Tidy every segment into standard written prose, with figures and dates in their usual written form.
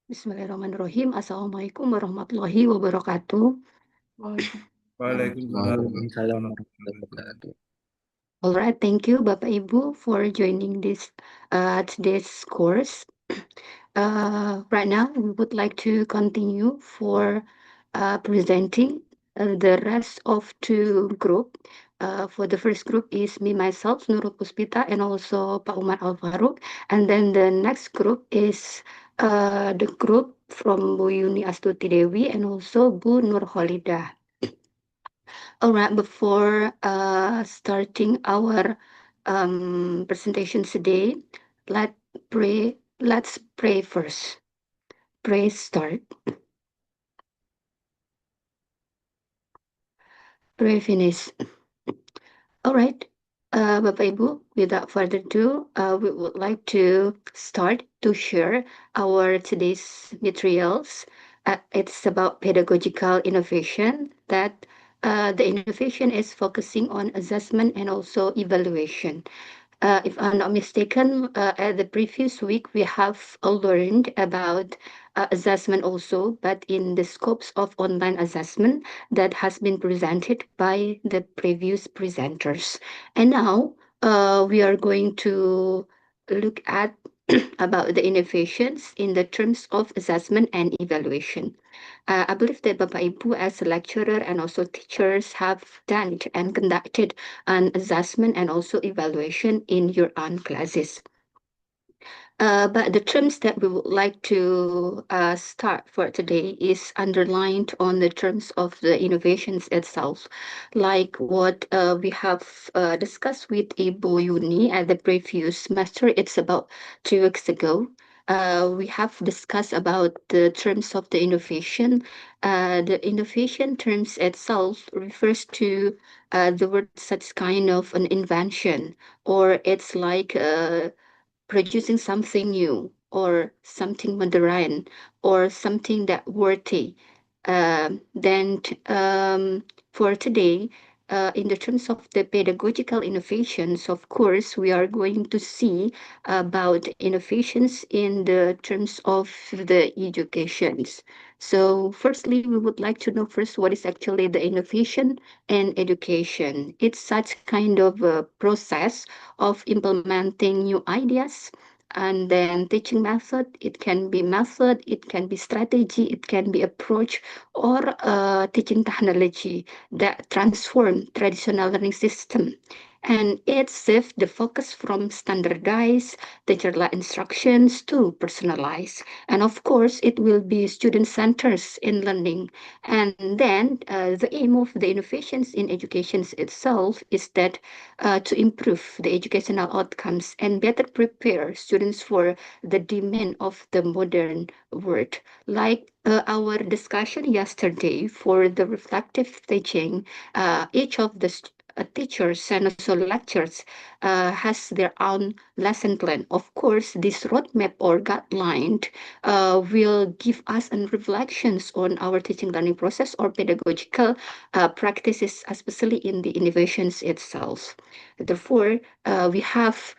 Bismillahirrahmanirrahim. Assalamualaikum warahmatullahi wabarakatuh. Waalaikumsalam Waalaikumsalam warahmatullahi warahmatullahi wabarakatuh. wabarakatuh. All right, thank you, Bapak Ibu, for joining this today's course. Right now, we would like to continue for presenting the rest of two group. For the first group is me, myself, Nurul Puspita, and also Pak Umar Alfaruq. And then the next group is the group from Bu Yuni Astuti Dewi and also Bu Nur Kholidah. All right, before starting our presentation today, let pray. Let's pray first. Pray start. Pray finish. All right, Bapak Ibu, without further ado, we would like to start to share our today's materials. It's about pedagogical innovation that the innovation is focusing on assessment and also evaluation. If I'm not mistaken, at the previous week we have learned about assessment also, but in the scopes of online assessment that has been presented by the previous presenters. And now we are going to look at about the innovations in the terms of assessment and evaluation. I believe that Bapak Ibu as a lecturer and also teachers have done and conducted an assessment and also evaluation in your own classes. But the terms that we would like to start for today is underlined on the terms of the innovations itself, like what we have discussed with Ibu Yuni at the previous semester. It's about 2 weeks ago. We have discussed about the terms of the innovation. The innovation terms itself refers to the word such kind of an invention, or it's like producing something new or something modern or something that worthy. Then for today, in the terms of the pedagogical innovations, of course, we are going to see about innovations in the terms of the educations. So firstly, we would like to know first what is actually the innovation in education. It's such kind of a process of implementing new ideas. And then teaching method, it can be strategy, it can be approach, or teaching technology that transform traditional learning system. And it shifts the focus from standardized teacher-led instructions to personalized. And of course, it will be student-centered in learning. And then the aim of the innovations in education itself is that to improve the educational outcomes and better prepare students for the demand of the modern world. Like our discussion yesterday for the reflective teaching, each of the teachers and also lecturers has their own lesson plan. Of course, this roadmap or guideline will give us an reflections on our teaching learning process or pedagogical practices, especially in the innovations itself. Therefore, we have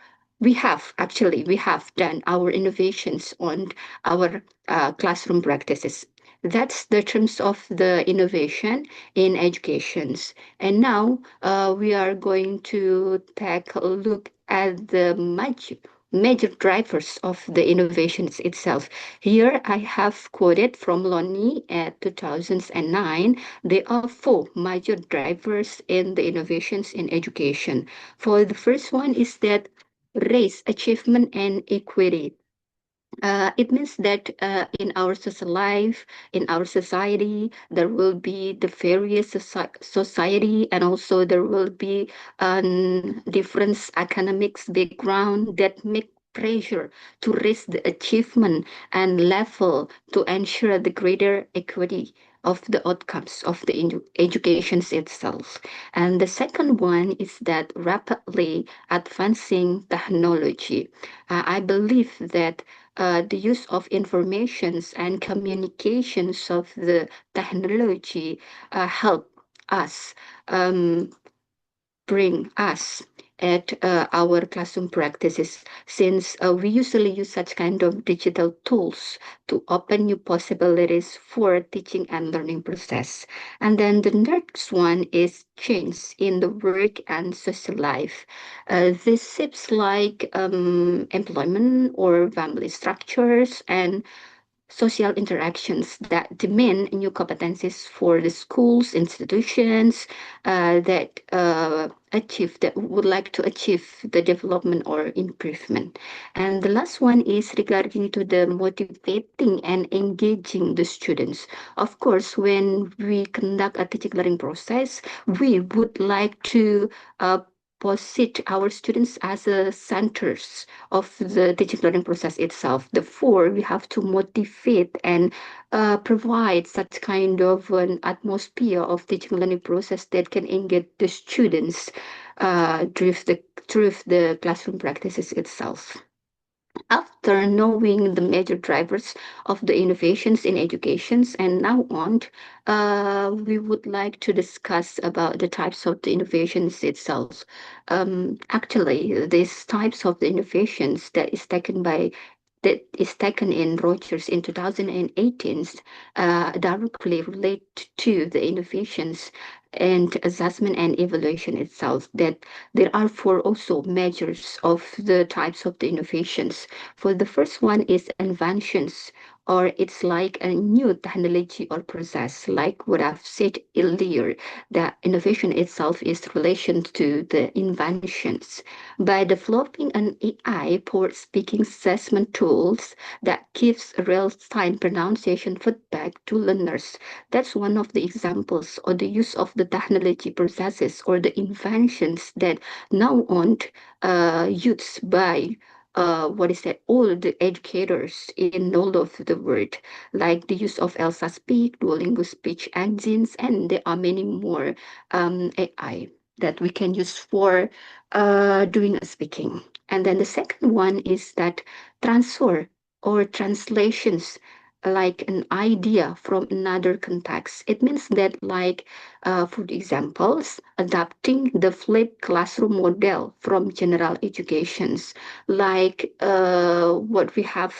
done our innovations on our classroom practices. That's the terms of the innovation in educations. And now we are going to take a look at the major drivers of the innovations itself. Here I have quoted from Lonnie at 2009. There are four major drivers in the innovations in education. For the first one is that race, achievement, and equity. It means that in our social life, in our society, there will be the various society, and also there will be different academics background that make pressure to raise the achievement and level to ensure the greater equity of the outcomes of the educations itself. And the second one is that rapidly advancing technology. I believe that the use of informations and communications of the technology help us, bring us at our classroom practices, since we usually use such kind of digital tools to open new possibilities for teaching and learning process. And then the next one is change in the work and social life. This shapes like employment or family structures and social interactions that demand new competencies for the schools, institutions that would like to achieve the development or improvement. And the last one is regarding to the motivating and engaging the students. Of course, when we conduct a teaching learning process, we would like to posit our students as a centers of the teaching learning process itself. Therefore, we have to motivate and provide such kind of an atmosphere of teaching learning process that can engage the students through the classroom practices itself. After knowing the major drivers of the innovations in educations and now on, we would like to discuss about the types of the innovations itself. Actually, these types of the innovations that is taken in Rogers in 2018 directly relate to the innovations and assessment and evaluation itself. That there are four also measures of the types of the innovations. For the first one is inventions, or it's like a new technology or process, like what I've said earlier. The innovation itself is relation to the inventions. By developing an AI for speaking assessment tools that gives real-time pronunciation feedback to learners. That's one of the examples of the use of the technology processes or the inventions that now on used by what is that, all the educators in all of the world, like the use of Elsa Speak, Duolingo speech engines, and there are many more AI that we can use for doing a speaking. And then the second one is that transfer or translations, like an idea from another context. It means that, like, for examples, adapting the flipped classroom model from general educations, like what we have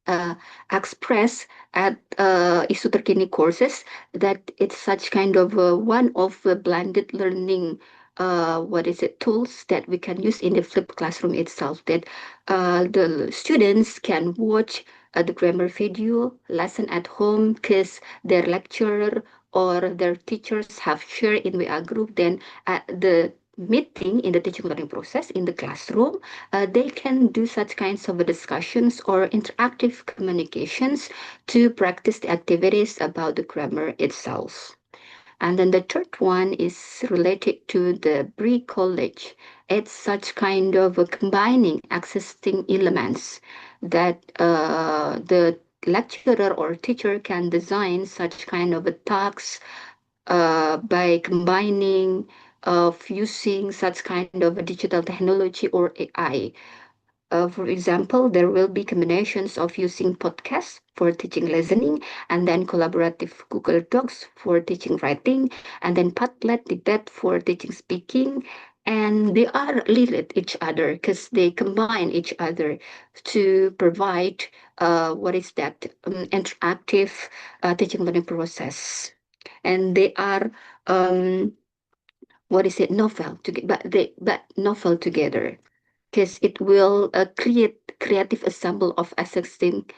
uh, express at Isu Terkini courses, that it's such kind of one of the blended learning what is it, tools that we can use in the flipped classroom itself, that the students can watch the grammar video lesson at home because their lecturer or their teachers have shared in a group. Then at the meeting in the teaching learning process in the classroom, they can do such kinds of discussions or interactive communications to practice the activities about the grammar itself. And then the third one is related to the pre-college. It's such kind of a combining existing elements that the lecturer or teacher can design such kind of a tasks by combining of using such kind of a digital technology or AI. For example, there will be combinations of using podcasts for teaching listening, and then collaborative Google Docs for teaching writing, and then Padlet debate for teaching speaking. And they are related each other because they combine each other to provide what is that interactive teaching learning process. And they are what is it, novel together, but novel together, because it will create creative ensemble of existing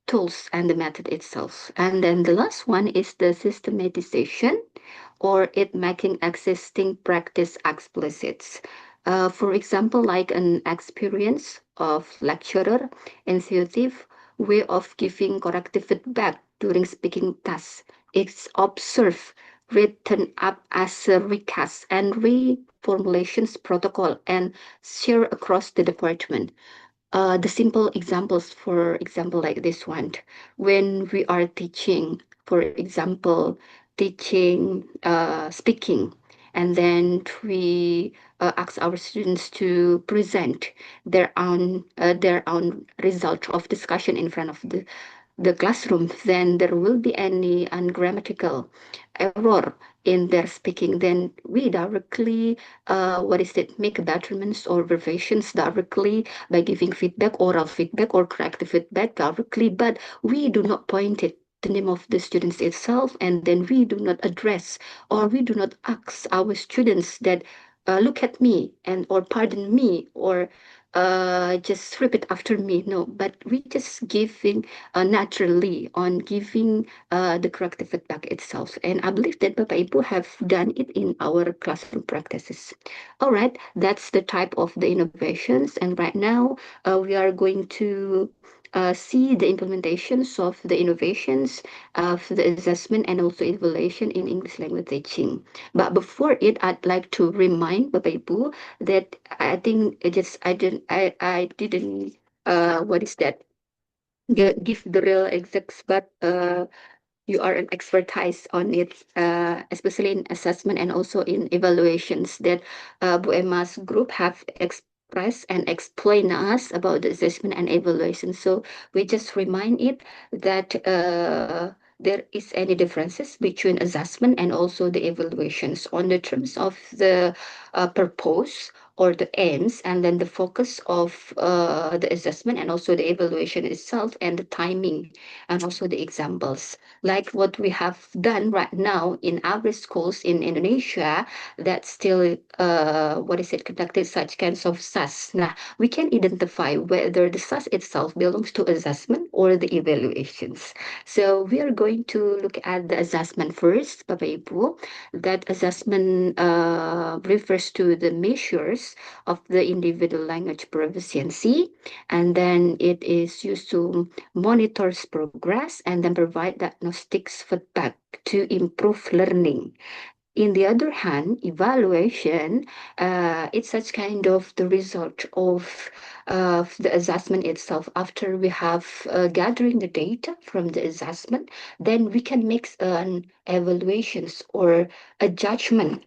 tools and the method itself. And then the last one is the systematization, or it making existing practice explicit. For example, like an experience of lecturer, intuitive way of giving corrective feedback during speaking tasks. It's observed, written up as a recast and reformulations protocol and share across the department. The simple examples, for example, like this one, when we are teaching, for example, teaching speaking, and then we ask our students to present their own result of discussion in front of the classroom, then there will be any ungrammatical error in their speaking, then we directly, what is it, make betterments or revisions directly by giving feedback, oral feedback or corrective feedback directly, but we do not point it the name of the students itself, and then we do not address or we do not ask our students that look at me and or pardon me or just repeat after me. No, but we just giving naturally on giving the corrective feedback itself. And I believe that Bapak Ibu have done it in our classroom practices. All right, that's the type of the innovations. And right now, we are going to see the implementations of the innovations of the assessment and also evaluation in English language teaching. But before it, I'd like to remind Bapak Ibu that I think it just I didn't what is that? Give the real exacts, but you are an expertise on it, especially in assessment and also in evaluations that Bu Emma's group have expressed and explained us about the assessment and evaluation. So we just remind it that there is any differences between assessment and also the evaluations on the terms of the purpose or the aims, and then the focus of the assessment and also the evaluation itself, and the timing and also the examples like what we have done right now in our schools in Indonesia that still what is it conducted such kinds of SAS. Now we can identify whether the SAS itself belongs to assessment or the evaluations. So we are going to look at the assessment first, Bapak Ibu. That assessment refers to the measures of the individual language proficiency, and then it is used to monitors progress and then provide diagnostics feedback to improve learning. In the other hand, evaluation, it's such kind of the result of the assessment itself. After we have gathering the data from the assessment, then we can make an evaluations or a judgment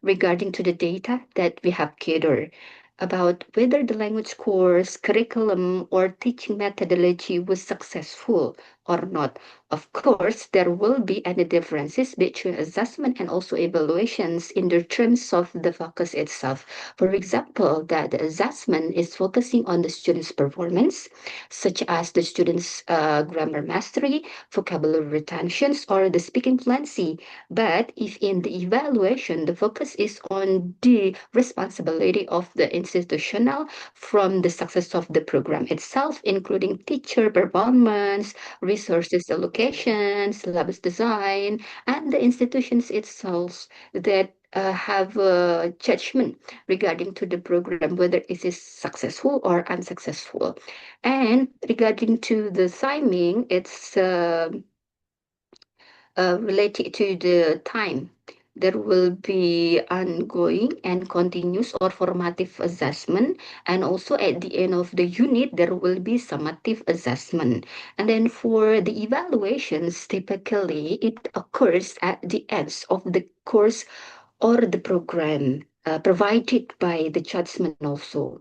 regarding to the data that we have gathered about whether the language course, curriculum, or teaching methodology was successful or not. Of course, there will be any differences between assessment and also evaluations in the terms of the focus itself. For example, that the assessment is focusing on the student's performance, such as the student's grammar mastery, vocabulary retentions, or the speaking fluency. But if in the evaluation, the focus is on the responsibility of the institutional from the success of the program itself, including teacher performance, resources allocation, syllabus design, and the institutions itself that have a judgment regarding to the program, whether it is successful or unsuccessful. And regarding to the timing, it's related to the time. There will be ongoing and continuous or formative assessment. And also at the end of the unit, there will be summative assessment. And then for the evaluations, typically it occurs at the end of the course or the program. Provided by the judgment also.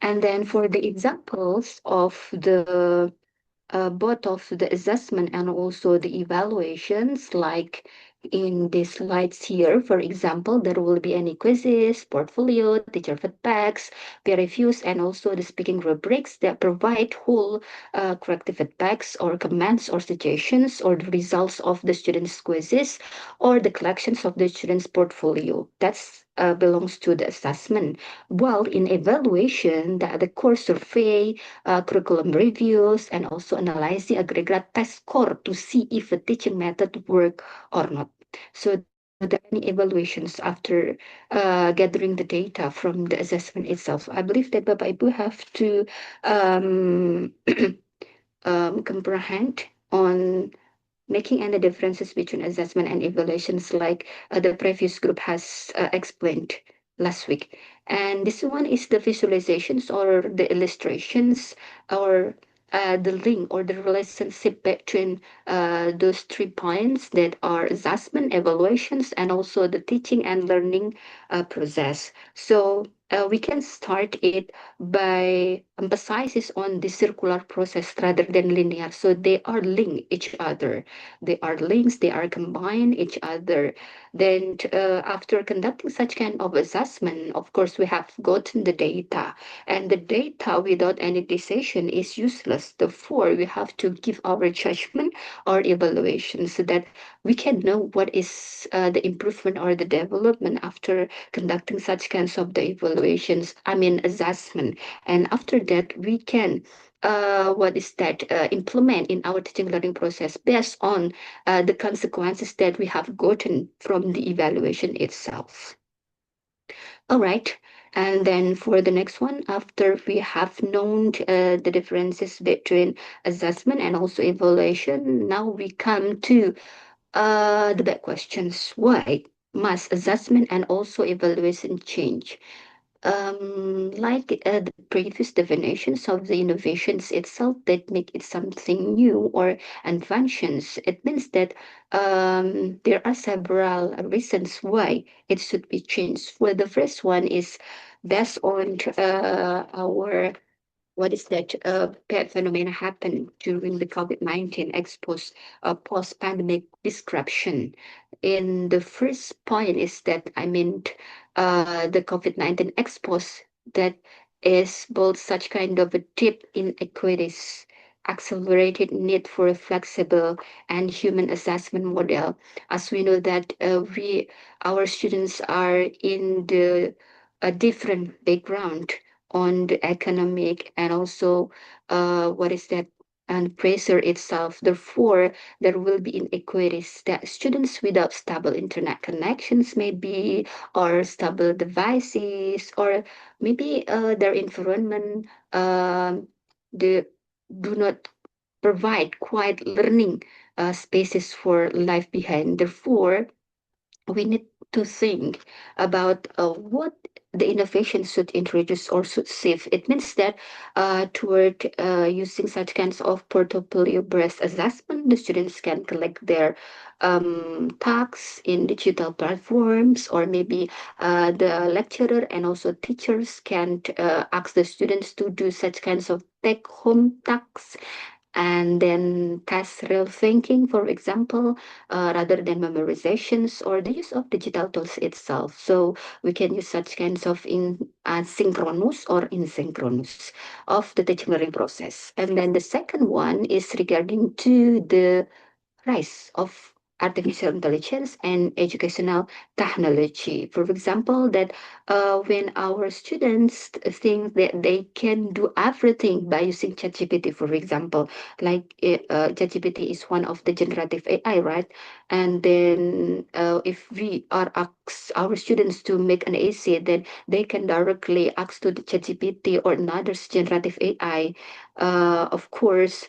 And then for the examples of the both of the assessment and also the evaluations, like in the slides here, for example, there will be any quizzes, portfolio, teacher feedbacks, peer reviews, and also the speaking rubrics that provide whole corrective feedbacks or comments or suggestions or the results of the students' quizzes or the collections of the students' portfolio. That's belongs to the assessment. While in evaluation, the course survey, curriculum reviews, and also analyzing aggregate test score to see if a teaching method work or not. So there are any evaluations after gathering the data from the assessment itself. I believe that Bapak Ibu have to comprehend on making any differences between assessment and evaluations like the previous group has explained last week. And this one is the visualizations or the illustrations or the link or the relationship between those 3 points that are assessment, evaluations, and also the teaching and learning process. So we can start it by emphasizes on the circular process rather than linear. So they are linked each other. They are links. They are combined each other. Then after conducting such kind of assessment, of course, we have gotten the data, and the data without any decision is useless. Therefore, we have to give our judgment or evaluation so that we can know what is the improvement or the development after conducting such kinds of the evaluations. I mean, assessment, and after that, we can what is that implement in our teaching learning process based on the consequences that we have gotten from the evaluation itself. All right. And then for the next one, after we have known the differences between assessment and also evaluation, now we come to the big questions. Why must assessment and also evaluation change? Like the previous definitions of the innovations itself that make it something new or inventions, it means that there are several reasons why it should be changed. Well, the first one is based on our what is that bad phenomena happened during the COVID-19 exposed post-pandemic description. In the first point is that I mean the COVID-19 expose that is both such kind of a deep inequities, accelerated need for a flexible and human assessment model. As we know that we our students are in the a different background on the economic and also what is that and pressure itself. Therefore, there will be inequities that students without stable internet connections maybe or stable devices or maybe their environment the do not provide quiet learning spaces for life behind. Therefore, we need to think about what the innovation should introduce or should save. It means that toward using such kinds of portfolio-based assessment, the students can collect their tasks in digital platforms, or maybe the lecturer and also teachers can ask the students to do such kinds of take-home tasks and then test real thinking, for example, rather than memorizations or the use of digital tools itself. So we can use such kinds of in synchronous or asynchronous of the teaching learning process. And then the second one is regarding to the rise of artificial intelligence and educational technology. For example, that when our students think that they can do everything by using ChatGPT, for example, like ChatGPT is one of the generative AI, right? And then if we are ask our students to make an essay, then they can directly ask to the ChatGPT or another generative AI. Of course,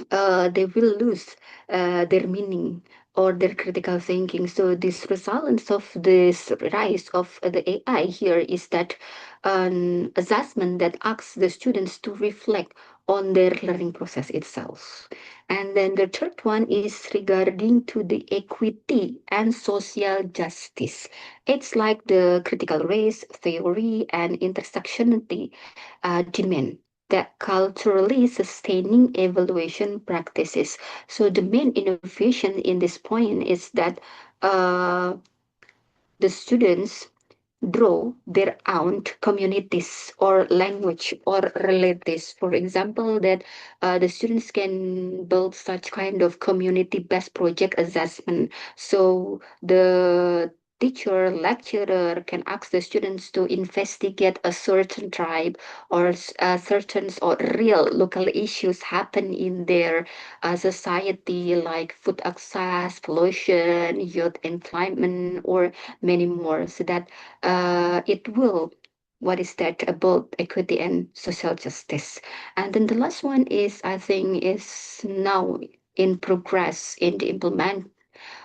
they will lose their meaning or their critical thinking. So this result of this rise of the AI here is that an assessment that asks the students to reflect on their learning process itself. And then the third one is regarding to the equity and social justice. It's like the critical race theory and intersectionality demand that culturally sustaining evaluation practices. So the main innovation in this point is that uh, the students draw their own communities or language or relatives. For example, that the students can build such kind of community-based project assessment. So the teacher, lecturer can ask the students to investigate a certain tribe or certain or real local issues happen in their society like food access, pollution, youth employment, or many more. So that it will what is that about equity and social justice. And then the last one is I think is now in progress in the implement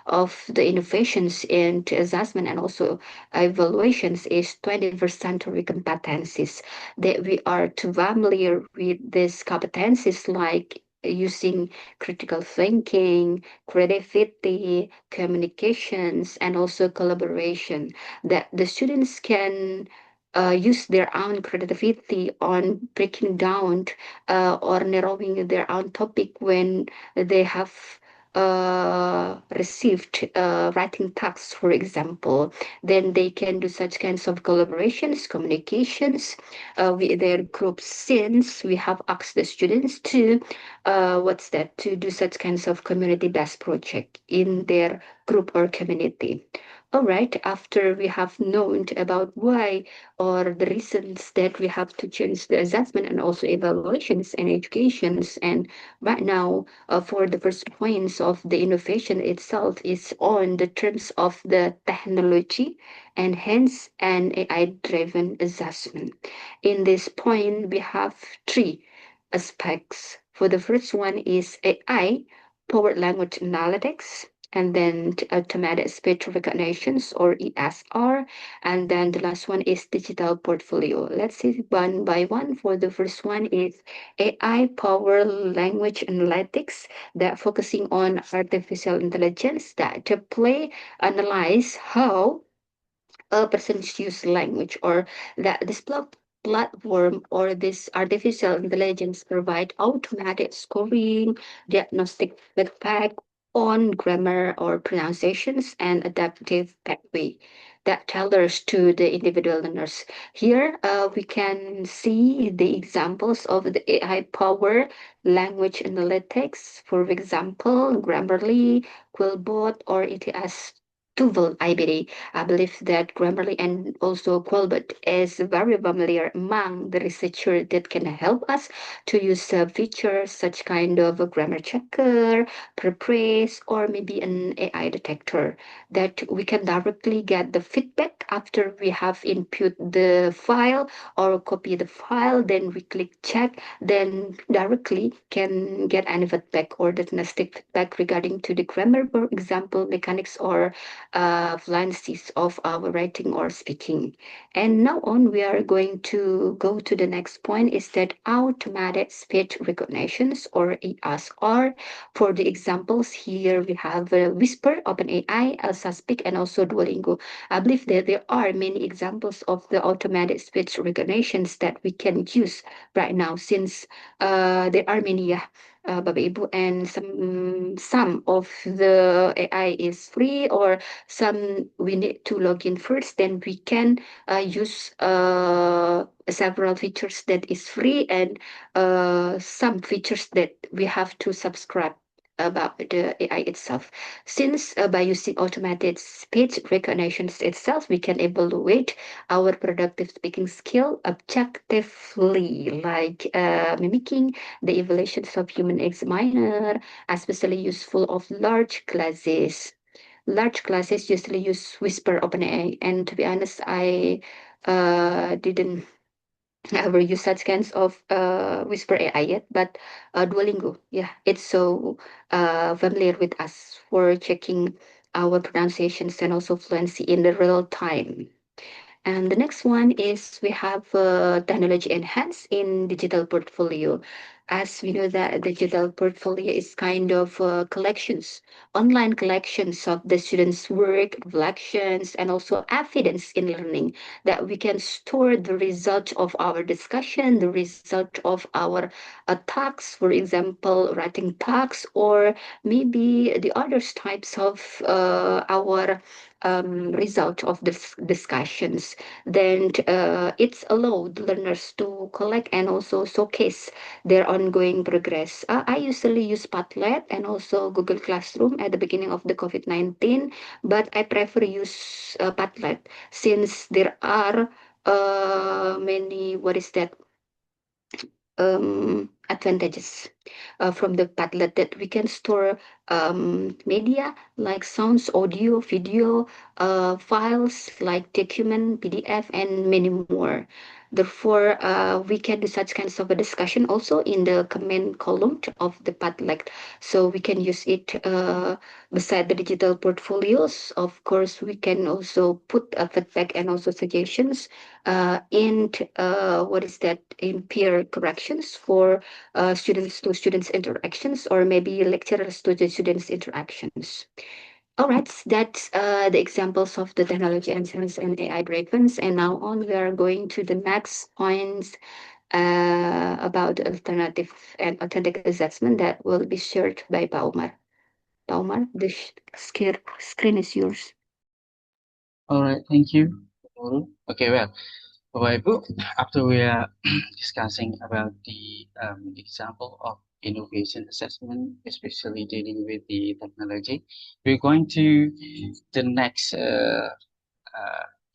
of the innovations and assessment and also evaluations is 21st century competencies that we are too familiar with these competencies like using critical thinking, creativity, communications, and also collaboration that the students can use their own creativity on breaking down or narrowing their own topic when they have received writing tasks, for example. Then they can do such kinds of collaborations, communications with their groups, since we have asked the students to to do such kinds of community-based project in their group or community. All right, after we have known about why or the reasons that we have to change the assessment and also evaluations and educations, and right now for the first points of the innovation itself is on the terms of the technology and hence an AI driven assessment. In this point, we have three aspects. For the first one is AI, powered language analytics, and then automatic speech recognitions or ESR, and then the last one is digital portfolio. Let's see one by one. For the first one is AI powered language analytics that focusing on artificial intelligence that to play analyze how a person's use language or that this platform or this artificial intelligence provide automatic scoring, diagnostic feedback on grammar or pronunciations and adaptive pathway that tailors to the individual learners. Here we can see the examples of the AI power language analytics, for example, Grammarly, Quillbot, or ETS Tuval IBD. I believe that Grammarly and also Quillbot is very familiar among the researcher that can help us to use features such kind of a grammar checker, paraphrase, or maybe an AI detector that we can directly get the feedback after we have input the file or copy the file. Then we click check, then directly can get any feedback or diagnostic feedback regarding to the grammar, for example, mechanics or fluencies of our writing or speaking. And now on, we are going to go to the next point is that automatic speech recognitions or ASR. For the examples here, we have Whisper, OpenAI, Elsa Speak, and also Duolingo. I believe that there are many examples of the automatic speech recognitions that we can use right now since there are many, yeah, Bapak Ibu, and some of the AI is free or some we need to log in first, then we can use several features that is free and some features that we have to subscribe about the AI itself. Since by using automated speech recognitions itself, we can evaluate our productive speaking skill objectively, like mimicking the evaluations of human examiner, especially useful of large classes. Large classes usually use Whisper OpenAI, and to be honest, I didn't ever use such kinds of Whisper AI yet, but Duolingo, yeah, it's so familiar with us for checking our pronunciations and also fluency in the real time. And the next one is we have technology enhanced in digital portfolio. As we know that digital portfolio is kind of collections, online collections of the students' work, reflections, and also evidence in learning that we can store the result of our discussion, the result of our talks, for example, writing talks, or maybe the other types of our result of this discussions. Then it's allowed learners to collect and also showcase their ongoing progress. I usually use Padlet and also Google Classroom at the beginning of the COVID-19, but I prefer use Padlet since there are many, what is that, advantages from the Padlet that we can store media like sounds, audio, video, files like document, PDF, and many more. Therefore, we can do such kinds of a discussion also in the comment column of the Padlet. So we can use it beside the digital portfolios. Of course, we can also put a feedback and also suggestions in what is that in peer corrections for students to students interactions or maybe lecturers to the students interactions. All right, that's the examples of the technology and science and AI breakdowns. And now on, we are going to the next points about the alternative and authentic assessment that will be shared by Pa Umar. Pa Umar, the screen is yours. All right, thank you, Nurul. Okay, well, Bapak Ibu, after we are discussing about the example of innovation assessment, especially dealing with the technology, we're going to the next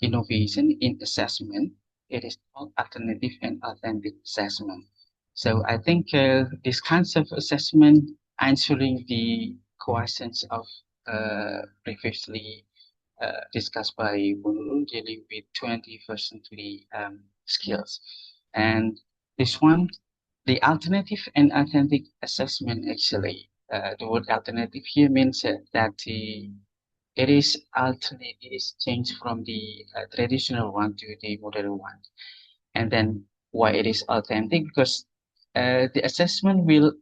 innovation in assessment. It is called alternative and authentic assessment. So I think this concept of assessment answering the questions of previously discussed by Bunuru dealing with 21st century skills. And this one, the alternative and authentic assessment actually, the word alternative here means that it is changed from the traditional one to the modern one. And then why it is authentic? Because the assessment will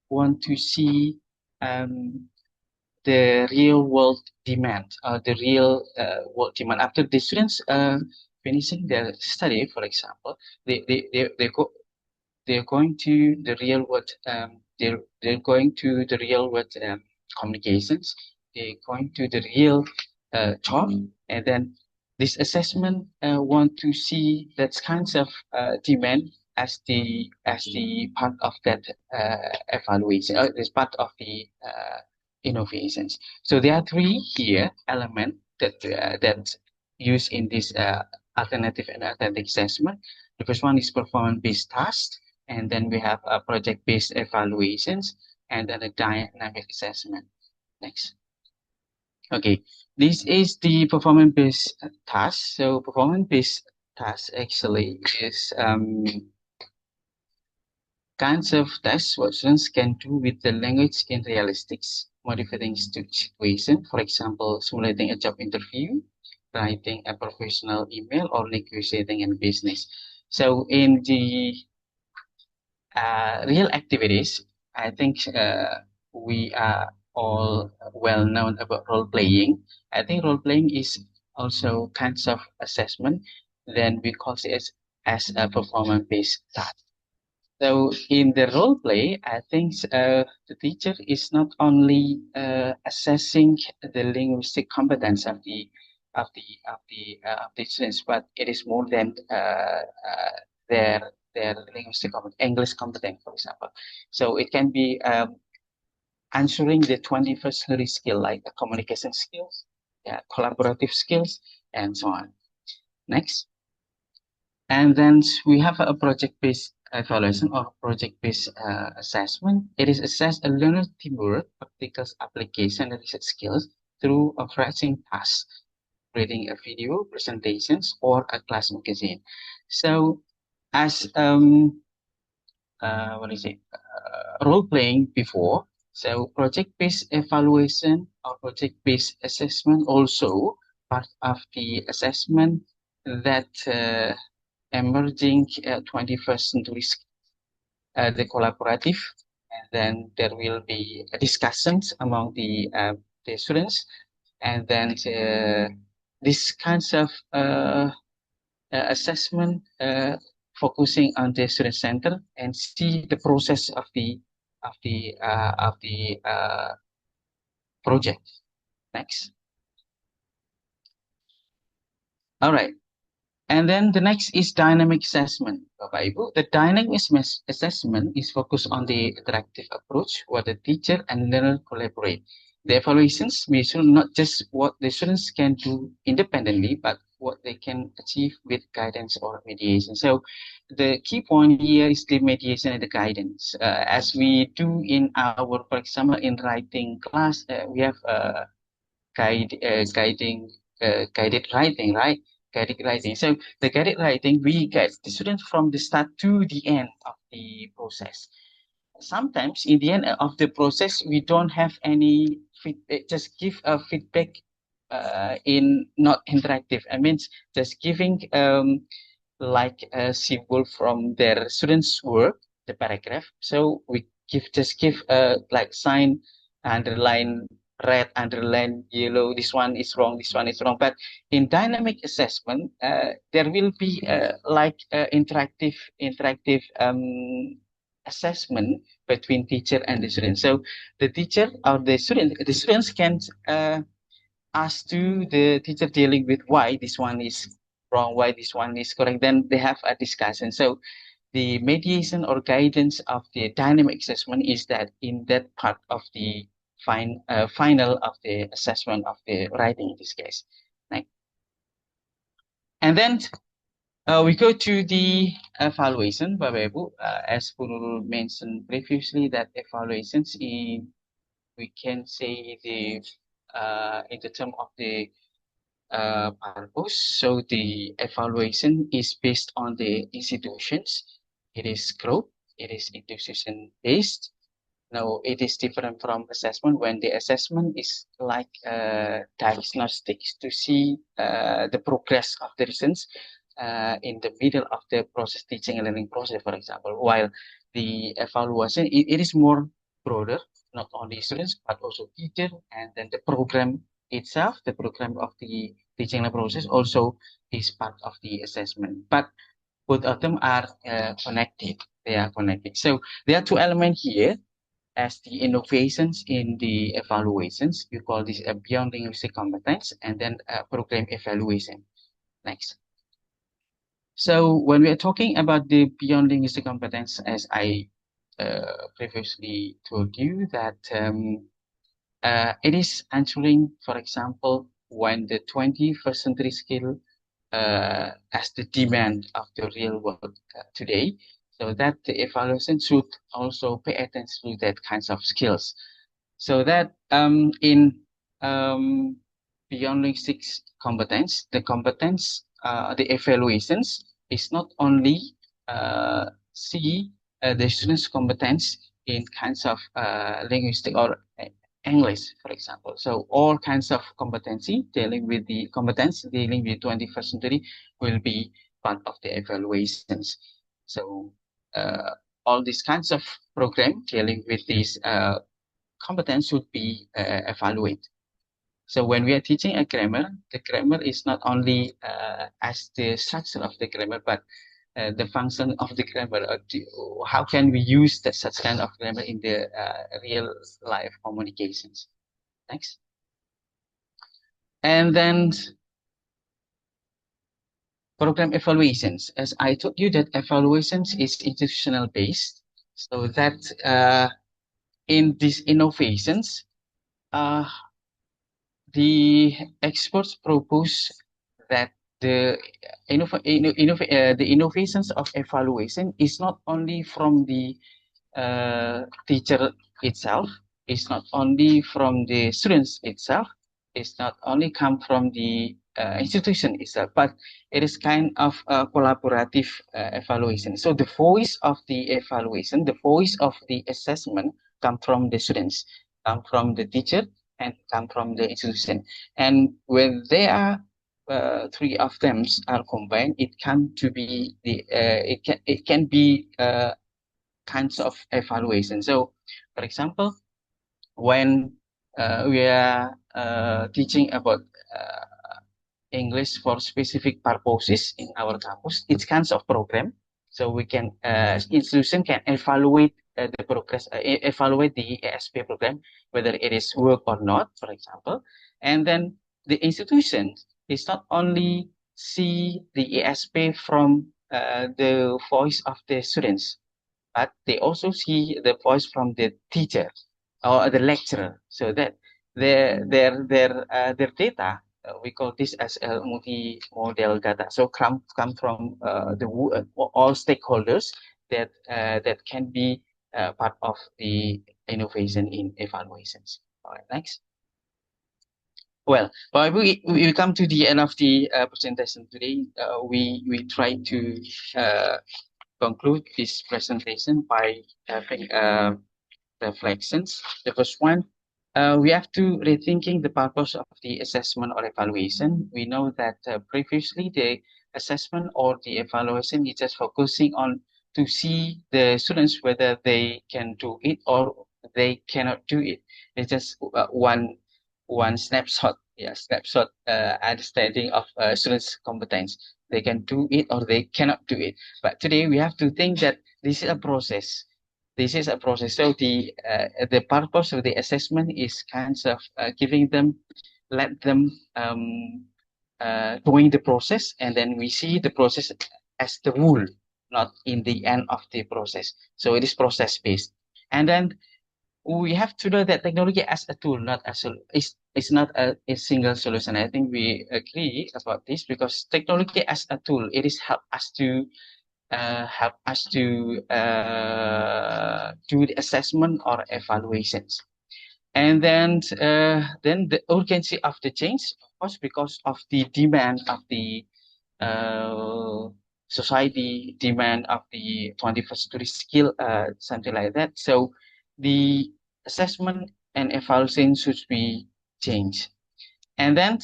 want to see um, the real world demand, the real world demand. After the students finishing their study, for example, they go they're going to the real world they're going to the real world communications, they're going to the real job, and then this assessment want to see that kinds of demand as the part of that evaluation, as part of the innovations. So there are three here elements that used in this alternative and authentic assessment. The first one is performance-based tasks, and then we have a project-based evaluations, and then a dynamic assessment. Next. Okay, this is the performance-based task. So performance-based task actually is kinds of tests what students can do with the language in realistic modifying situation. For example, simulating a job interview, writing a professional email, or negotiating in business. So in the real activities, I think we are all well known about role playing. I think role playing is also kinds of assessment. Then we call it as a performance based task. So in the role play, I think the teacher is not only assessing the linguistic competence of the students, but it is more than their linguistic English competence, for example. So it can be answering the 21st century skill like communication skills, yeah, collaborative skills, and so on. Next. And then we have a project-based evaluation or project-based assessment. It is assess a learner's teamwork, practical application, and research skills through a pressing task, reading a video, presentations, or a class magazine. So as what is it, role playing before. So project-based evaluation or project-based assessment also part of the assessment that emerging 21st century, the collaborative, and then there will be discussions among the students, and then this kinds of assessment focusing on the student center and see the process of the project. Next. All right. And then the next is dynamic assessment, Bapak Ibu. The dynamic assessment is focused on the interactive approach where the teacher and learner collaborate. The evaluations measure not just what the students can do independently, but what they can achieve with guidance or mediation. So the key point here is the mediation and the guidance. As we do in our, for example, in writing class, we have guided writing, right? Guided writing. So the guided writing, we guide the students from the start to the end of the process. Sometimes in the end of the process, we don't have any feedback, just give a feedback in not interactive. I mean, just giving like a symbol from their students' work, the paragraph. So we give like sign, underline red, underline, yellow, this one is wrong, this one is wrong. But in dynamic assessment, there will be like interactive assessment between teacher and the student. So the teacher or the students can ask to the teacher dealing with why this one is wrong, why this one is correct. Then they have a discussion. So the mediation or guidance of the dynamic assessment is that in that part of the final of the assessment of the writing in this case. Right? And then we go to the evaluation, Bapak Ibu. As Bu Nurul mentioned previously, that evaluations we can say in the term of the purpose. So the evaluation is based on the institutions. It is group. It is institution based. Now it is different from assessment when the assessment is like diagnostics to see the progress of the students in the middle of the process, teaching and learning process, for example. While the evaluation, it is more broader, not only students, but also teacher, and then the program itself, the program of the teaching and process also is part of the assessment. But both of them are connected. They are connected. So there are two elements here as the innovations in the evaluations. You call this a beyond linguistic competence and then a program evaluation. Next. So when we are talking about the beyond linguistic competence, as I previously told you that it is answering, for example, when the 21st century skill as the demand of the real world today, so that the evaluation should also pay attention to that kinds of skills. So that in beyond linguistic competence, the evaluations is not only see the students' competence in kinds of linguistic or English, for example. So all kinds of competency dealing with the competence dealing with 21st century will be part of the evaluations. So all these kinds of program dealing with these competence should be evaluated. So when we are teaching a grammar, the grammar is not only as the structure of the grammar, but the function of the grammar. How can we use such kind of grammar in the real life communications? Next. And then program evaluations. As I told you that evaluations is institutional based. So that in these innovations, uh, the experts propose that the innovations of evaluation is not only from the teacher itself, it's not only from the students itself, it's not only come from the institution itself, but it is kind of a collaborative evaluation. So the voice of the evaluation, the voice of the assessment come from the students, come from the teacher, and come from the institution. And when they are three of them are combined, it can to be the it can be kinds of evaluation. So, for example, when we are teaching about English for specific purposes in our campus, it's kinds of program. So we can institution can evaluate the progress, evaluate the ESP program, whether it is work or not, for example. And then the institution is not only see the ESP from the voice of the students, but they also see the voice from the teacher or the lecturer, so that their data, we call this as a multi-model data, so come from all stakeholders that can be part of the innovation in evaluations. All right, next. Well, but we come to the end of the presentation today. We try to conclude this presentation by having reflections. The first one, we have to rethinking the purpose of the assessment or evaluation. We know that previously the assessment or the evaluation is just focusing on to see the students whether they can do it or they cannot do it. It's just one one snapshot, understanding of students' competence. They can do it or they cannot do it. But today we have to think that this is a process. This is a process. So the purpose of the assessment is kind of giving them, let them doing the process, and then we see the process as the whole, not in the end of the process. So it is process based, and then we have to know that technology as a tool, not as a it's not a single solution. I think we agree about this because technology as a tool, it is help us to do the assessment or evaluations. And then the urgency of the change, of course, because of the demand of the uh, society, demand of the 21st century skill, something like that. So the assessment and evaluation should be changed. And then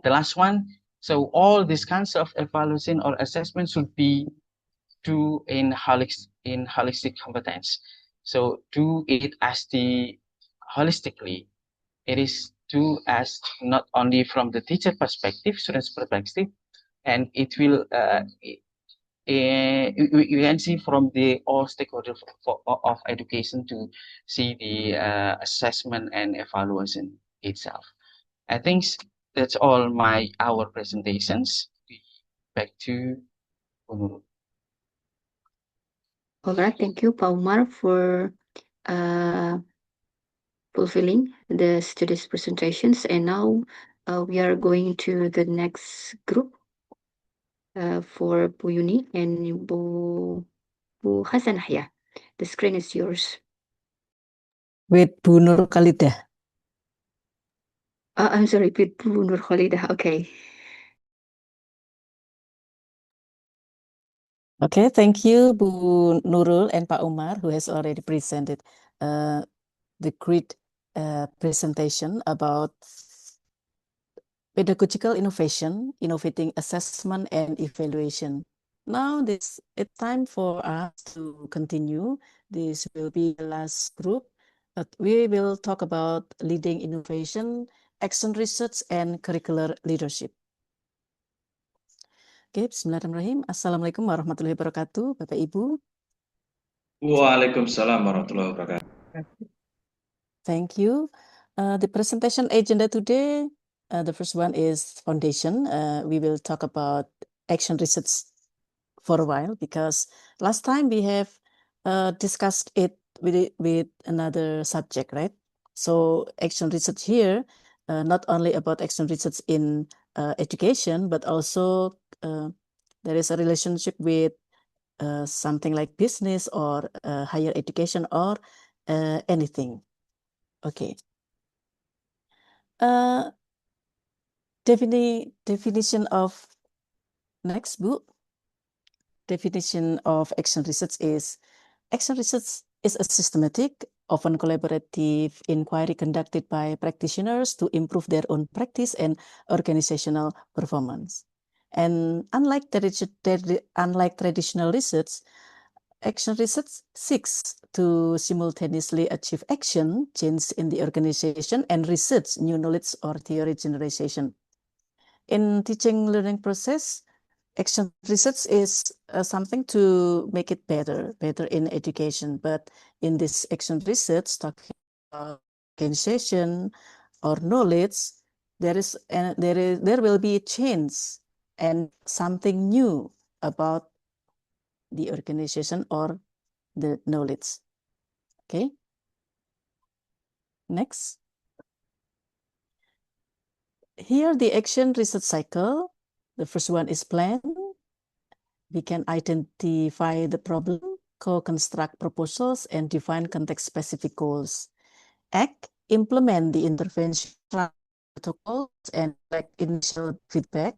the last one, so all these kinds of evaluation or assessment should be do in holistic competence. So do it as the holistically. It is do as not only from the teacher perspective, student's perspective, and it will you can see from the all stakeholders of education to see the assessment and evaluation itself. I think that's all our presentations. Back to Nurul. All right, thank you, Pa Umar, for uh, fulfilling the students' presentations. And now we are going to the next group for Bu Yuni and Bu Hasan. Yeah, the screen is yours. With Bu Nur Kholidah. I'm sorry, with Bu Nur Kholidah. Okay. Okay, thank you, Bu Nurul and Pak Umar, who has already presented the great presentation about pedagogical innovation, innovating assessment and evaluation. Now it's time for us to continue. This will be the last group. We will talk about leading innovation, action research, and curricular leadership. Oke, bismillahirrahmanirrahim. Assalamualaikum warahmatullahi wabarakatuh, Bapak Ibu. Waalaikumsalam warahmatullahi wabarakatuh. Thank you. The presentation agenda today, the first one is foundation. We will talk about action research for a while because last time we have discussed it with another subject, right? So action research here, not only about action research in education, but also there is a relationship with something like business or higher education or anything. Okay. Definition of next book. Definition of action research is action research is a systematic, often collaborative inquiry conducted by practitioners to improve their own practice and organizational performance. And unlike traditional research, action research seeks to simultaneously achieve action, change in the organization, and research new knowledge or theory generation. In teaching learning process, action research is something to make it better in education. But in this action research, talking about organization or knowledge, there will be a change and something new about the organization or the knowledge. Okay. Next. Here the action research cycle. The first one is plan. We can identify the problem, co-construct proposals, and define context-specific goals. Act, implement the intervention protocols and collect initial feedback.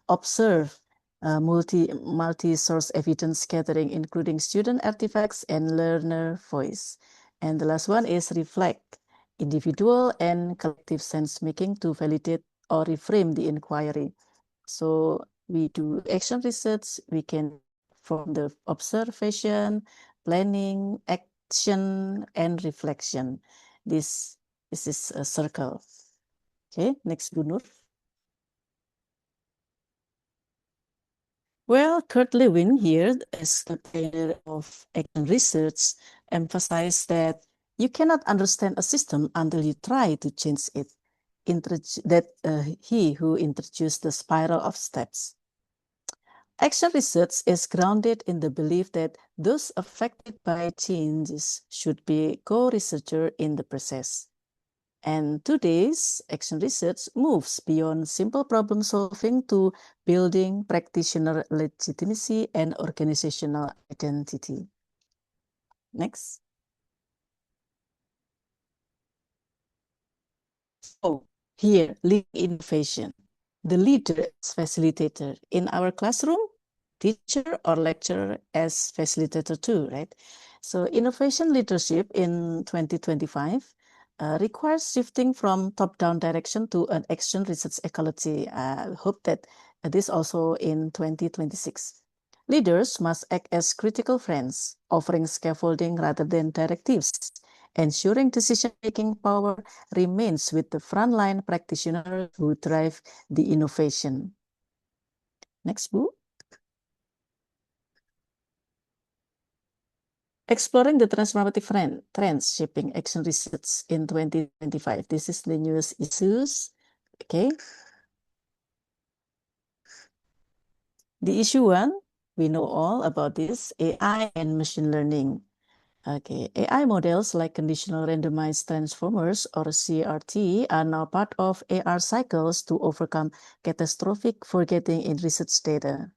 Observe multi-source evidence gathering, including student artifacts and learner voice. And the last one is reflect, individual and collective sense-making to validate or reframe the inquiry. So we do action research, we can from the observation, planning, action, and reflection. This is a circle. Okay, next, Bu Nur. Well, Kurt Lewin here, as the pioneer of action research, emphasized that you cannot understand a system until you try to change it. He who introduced the spiral of steps. Action research is grounded in the belief that those affected by changes should be co-researcher in the process. And today's action research moves beyond simple problem solving to building practitioner legitimacy and organizational identity. Next. So here, leading innovation. The leader as facilitator. In our classroom, teacher or lecturer as facilitator too, right? So innovation leadership in 2025 requires shifting from top-down direction to an action research ecology. I hope that this also in 2026. Leaders must act as critical friends, offering scaffolding rather than directives, ensuring decision-making power remains with the frontline practitioners who drive the innovation. Next, Bu. Exploring the transformative trends shaping action research in 2025. This is the newest issues. Okay. The issue one, we know all about this, AI and machine learning. Okay, AI models like conditional randomized transformers or CRT are now part of AR cycles to overcome catastrophic forgetting in research data.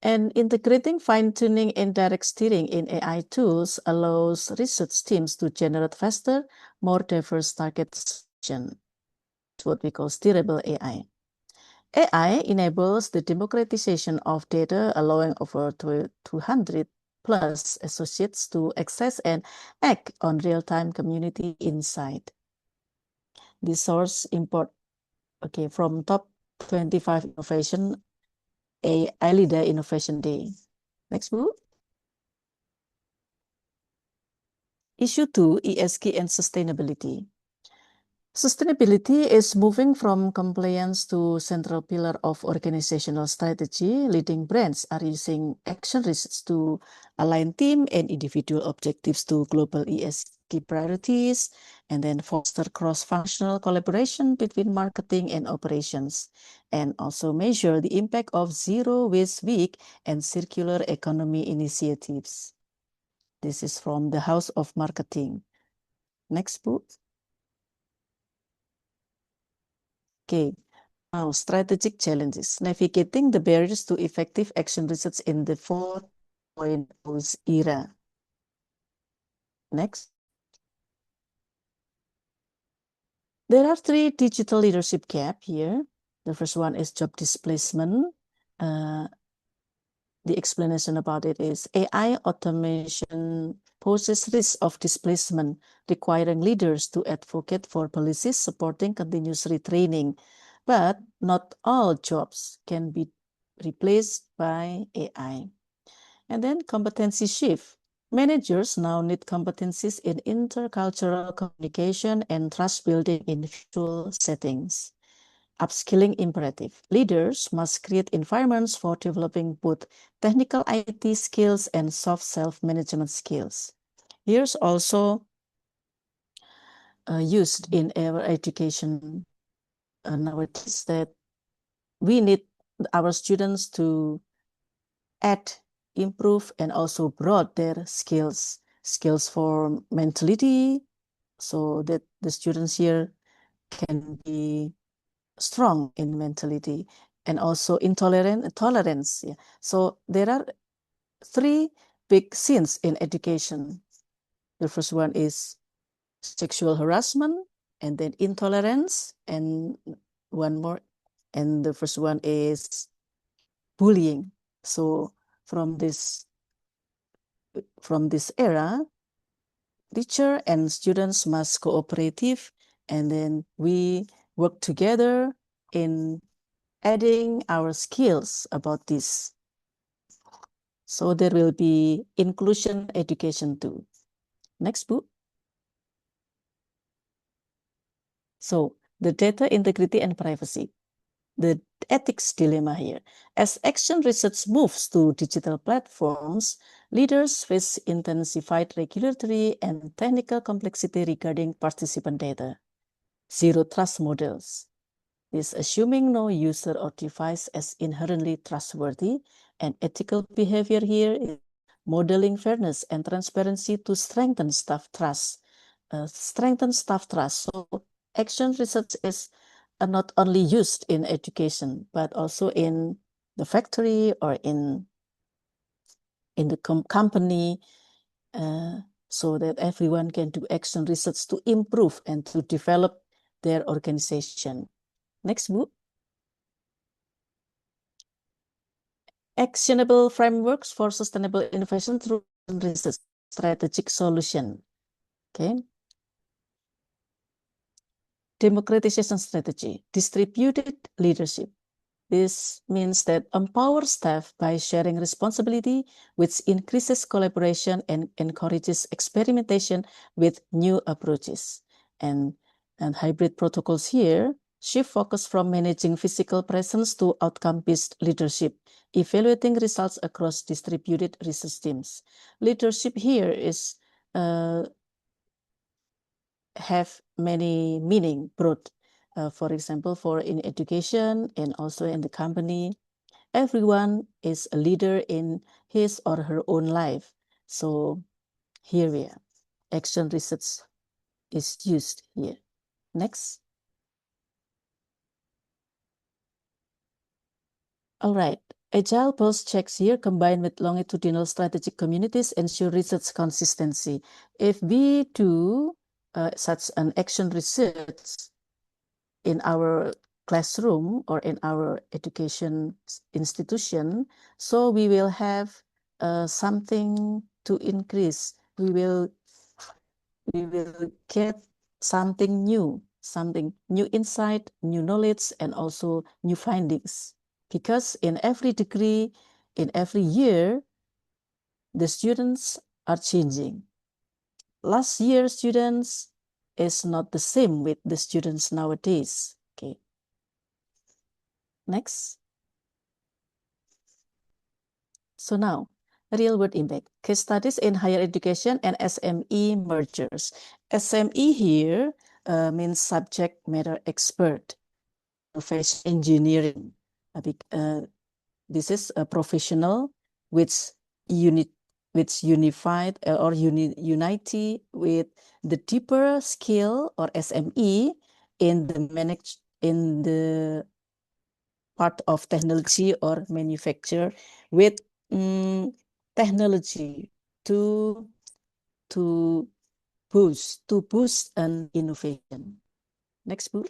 And integrating fine-tuning and direct steering in AI tools allows research teams to generate faster, more diverse target selection. It's what we call steerable AI. AI enables the democratization of data, allowing over 200 plus associates to access and act on real-time community insight. The source import, okay, from top 25 innovation, AI Leader Innovation Day. Next, Bu. Issue 2, ESG and sustainability. Sustainability is moving from compliance to central pillar of organizational strategy. Leading brands are using action research to align team and individual objectives to global ESG priorities, and then foster cross-functional collaboration between marketing and operations, and also measure the impact of Zero Waste Week and circular economy initiatives. This is from the House of Marketing. Next, book. Okay, now strategic challenges. Navigating the barriers to effective action research in the 4.0 era. Next. There are 3 digital leadership gaps here. The first one is job displacement. The explanation about it is AI automation poses risk of displacement, requiring leaders to advocate for policies supporting continuous retraining. But not all jobs can be replaced by AI. And then competency shift. Managers now need competencies in intercultural communication and trust building in virtual settings. Upskilling imperative. Leaders must create environments for developing both technical IT skills and soft self-management skills. Here's also used in our education nowadays that we need our students to add, improve, and also broaden their skills for mentality, so that the students here can be strong in mentality, and also tolerance. Yeah. So there are 3 big sins in education. The first one is sexual harassment, and then intolerance, and one more, and the first one is bullying. So from this era, teacher and students must cooperative, and then we work together in adding our skills about this. So there will be inclusion education too. Next, book. So the data integrity and privacy, the ethics dilemma here. As action research moves to digital platforms, leaders face intensified regulatory and technical complexity regarding participant data. Zero trust models is assuming no user or device as inherently trustworthy, and ethical behavior here is modeling fairness and transparency to strengthen staff trust. So action research is not only used in education, but also in the factory or in the company, so that everyone can do action research to improve and to develop their organization. Next, Bu. Actionable frameworks for sustainable innovation through research strategic solution. Okay. Democratization strategy, distributed leadership. This means that empower staff by sharing responsibility, which increases collaboration and encourages experimentation with new approaches. And hybrid protocols here shift focus from managing physical presence to outcome-based leadership, evaluating results across distributed research teams. Leadership here is have many meaning broad. For example, for in education and also in the company, everyone is a leader in his or her own life. So here we are. Action research is used here. Next. All right. Agile pulse checks here combined with longitudinal strategic communities ensure research consistency. If we do such an action research in our classroom or in our education institution, so we will have something to increase. We will get something new insight, new knowledge, and also new findings. Because in every degree, in every year, the students are changing. Last year students is not the same with the students nowadays. Okay. Next. So now, real world impact. Case studies in higher education and SME mergers. SME here means subject matter expert. Innovation engineering. This is a professional which unified or unity with the deeper skill or SME in the part of technology or manufacture with technology to boost an innovation. Next, Bu.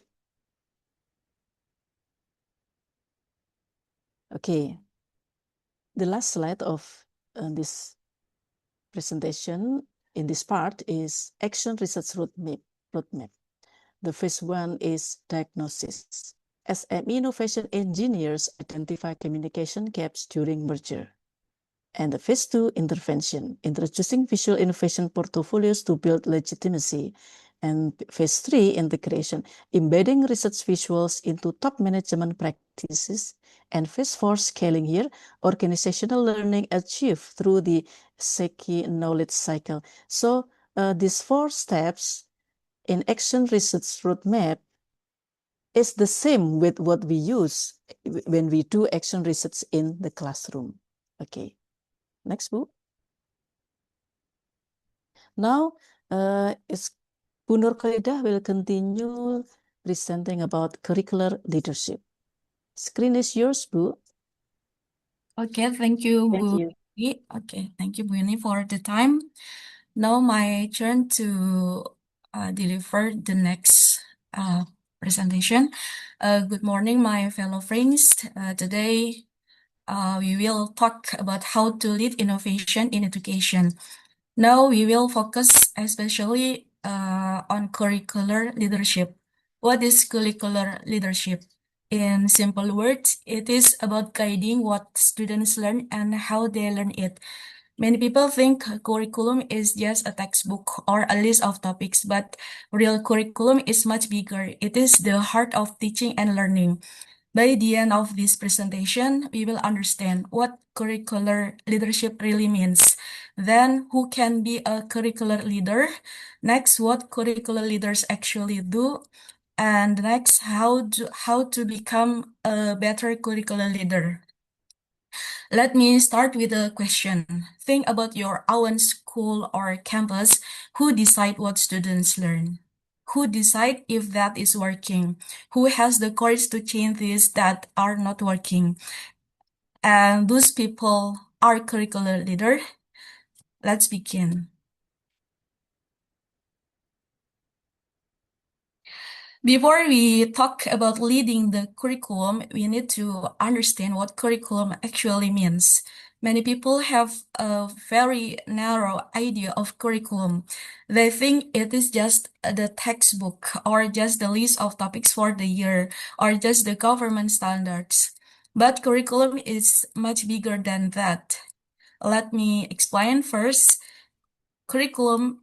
Okay. The last slide of this presentation in this part is action research roadmap. The first one is diagnosis. SME innovation engineers identify communication gaps during merger. And the phase 2, intervention, introducing visual innovation portfolios to build legitimacy. And phase 3, integration, embedding research visuals into top management practices. And phase 4, scaling here, organizational learning achieved through the Seki knowledge cycle. So these 4 steps in action research roadmap is the same with what we use when we do action research in the classroom. Okay. Next, Bu. Now, Nur Kholidah will continue presenting about curricular leadership. Screen is yours, Bu. Okay, thank you, Thank Bu. you. Yuni. Okay, thank you, Bu Yuni, for the time. Now my turn to deliver the next presentation. Good morning, my fellow friends. Today, we will talk about how to lead innovation in education. Now we will focus especially on curricular leadership. What is curricular leadership? In simple words, it is about guiding what students learn and how they learn it. Many people think curriculum is just a textbook or a list of topics, but real curriculum is much bigger. It is the heart of teaching and learning. By the end of this presentation, we will understand what curricular leadership really means. Then, who can be a curricular leader? Next, what curricular leaders actually do? And next, how to become a better curricular leader. Let me start with a question. Think about your own school or campus. Who decide what students learn? Who decide if that is working? Who has the courage to change things that are not working? And those people are curricular leader. Let's begin. Before we talk about leading the curriculum, we need to understand what curriculum actually means. Many people have a very narrow idea of curriculum. They think it is just the textbook, or just the list of topics for the year, or just the government standards. But curriculum is much bigger than that. Let me explain first. Curriculum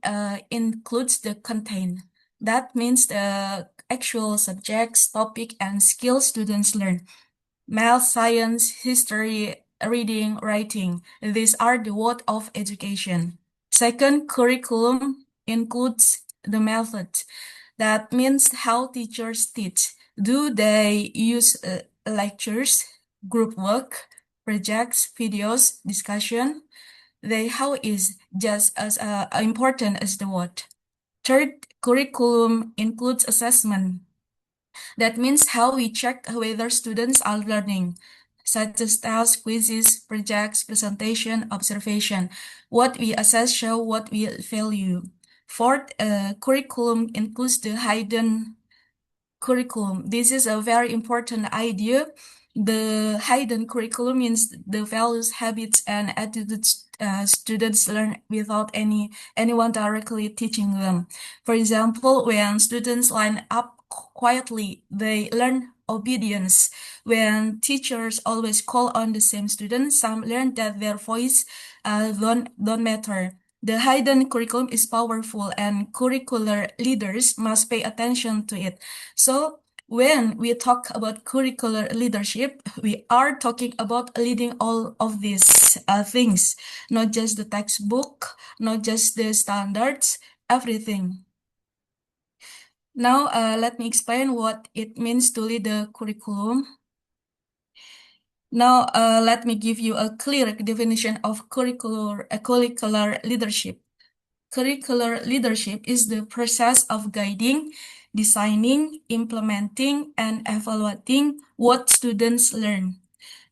includes the content. That means the actual subjects, topic, and skills students learn. Math, science, history, reading, writing. These are the world of education. Second, curriculum includes the method. That means how teachers teach. Do they use lectures, group work, projects, videos, discussion? How is just as important as the what. Third, curriculum includes assessment. That means how we check whether students are learning, such as tests, quizzes, projects, presentation, observation. What we assess show what we value. Fourth, curriculum includes the hidden curriculum. This is a very important idea. The hidden curriculum means the values, habits, and attitudes students learn without anyone directly teaching them. For example, when students line up quietly, they learn obedience. When teachers always call on the same students, some learn that their voice don't matter. The hidden curriculum is powerful, and curricular leaders must pay attention to it. So when we talk about curricular leadership, we are talking about leading all of these things, not just the textbook, not just the standards, everything. Now, let me explain what it means to lead the curriculum. Now, let me give you a clear definition of curricular leadership. Curricular leadership is the process of guiding, designing, implementing, and evaluating what students learn.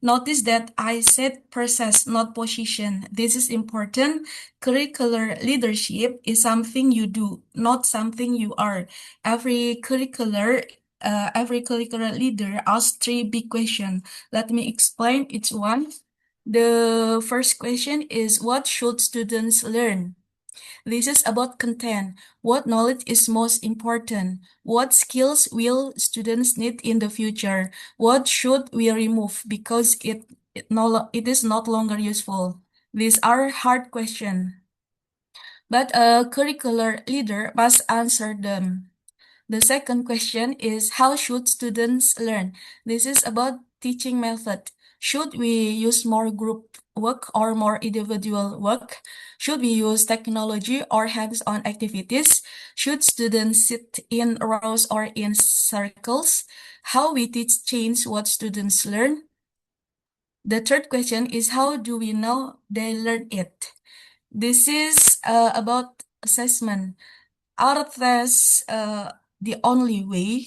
Notice that I said process, not position. This is important. Curricular leadership is something you do, not something you are. Every curricular leader asks three big questions. Let me explain each one. The first question is, what should students learn? This is about content. What knowledge is most important? What skills will students need in the future? What should we remove because it is not longer useful? These are hard questions, but a curricular leader must answer them. The second question is, how should students learn? This is about teaching method. Should we use more group work or more individual work? Should we use technology or hands-on activities? Should students sit in rows or in circles? How we teach change what students learn? The third question is, how do we know they learn it? This is about assessment. Are tests the only way?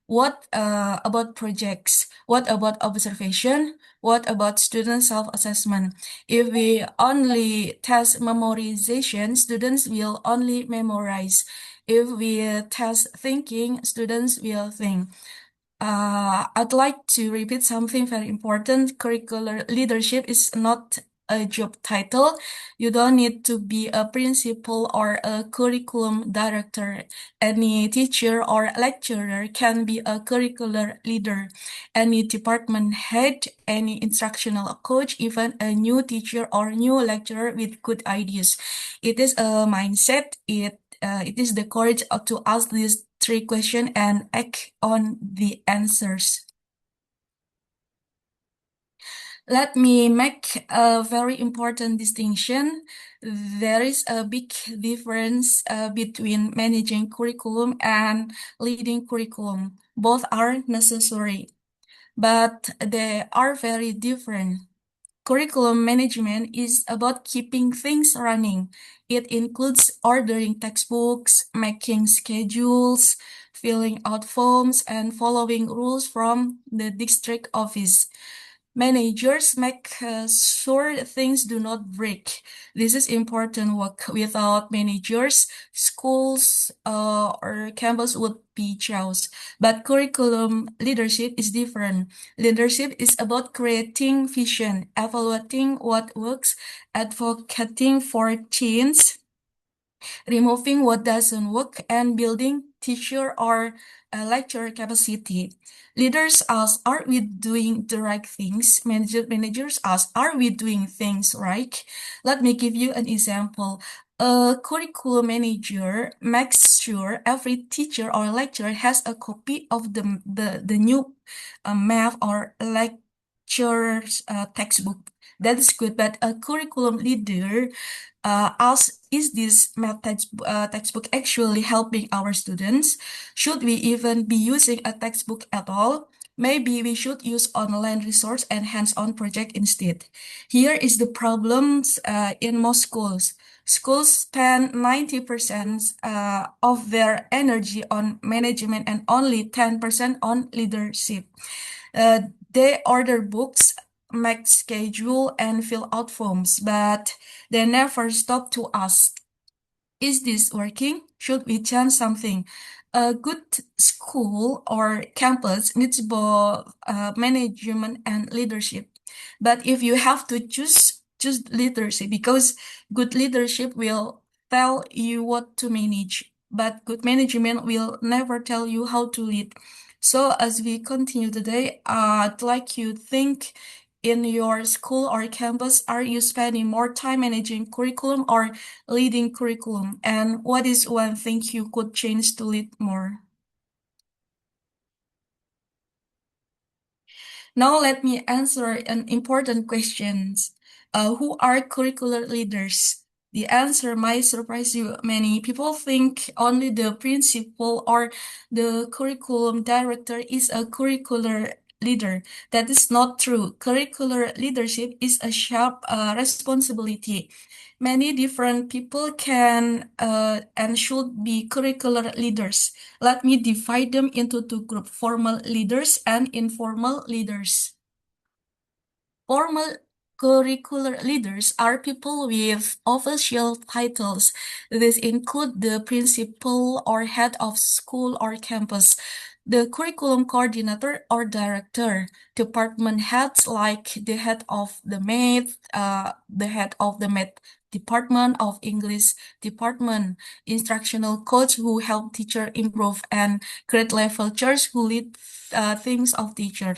What about projects? What about observation? What about student self-assessment? If we only test memorization, students will only memorize. If we test thinking, students will think. I'd like to repeat something very important. Curricular leadership is not a job title. You don't need to be a principal or a curriculum director. Any teacher or lecturer can be a curricular leader. Any department head, any instructional coach, even a new teacher or new lecturer with good ideas. It is a mindset. It is the courage to ask these 3 questions and act on the answers. Let me make a very important distinction. There is a big difference between managing curriculum and leading curriculum. Both are necessary, but they are very different. Curriculum management is about keeping things running. It includes ordering textbooks, making schedules, filling out forms, and following rules from the district office. Managers make sure things do not break. This is important work. Without managers, schools or campus would be chaos. But curriculum leadership is different. Leadership is about creating vision, evaluating what works, advocating for change, removing what doesn't work, and building teacher or lecturer capacity. Leaders ask, are we doing the right things? Managers ask, are we doing things right? Let me give you an example. A curriculum manager makes sure every teacher or lecturer has a copy of the new math or lecturer's textbook. That is good, but a curriculum leader asks, is this math textbook actually helping our students? Should we even be using a textbook at all? Maybe we should use online resource and hands-on project instead. Here is the problems in most schools. Schools spend 90% of their energy on management and only 10% on leadership. They order books, make schedule, and fill out forms, but they never stop to ask, is this working? Should we change something? A good school or campus needs both management and leadership. But if you have to choose leadership, because good leadership will tell you what to manage, but good management will never tell you how to lead. So as we continue today, I'd like you to think in your school or campus, are you spending more time managing curriculum or leading curriculum? And what is one thing you could change to lead more? Now let me answer an important question. Who are curricular leaders? The answer might surprise you. Many people think only the principal or the curriculum director is a curricular leader. That is not true. Curricular leadership is a shared responsibility. Many different people can and should be curricular leaders. Let me divide them into 2 groups, formal leaders and informal leaders. Formal curricular leaders are people with official titles. These include the principal or head of school or campus, the curriculum coordinator or director, department heads like the head of the math department, of English department, instructional coach who help teacher improve, and grade level teachers who lead things of teacher.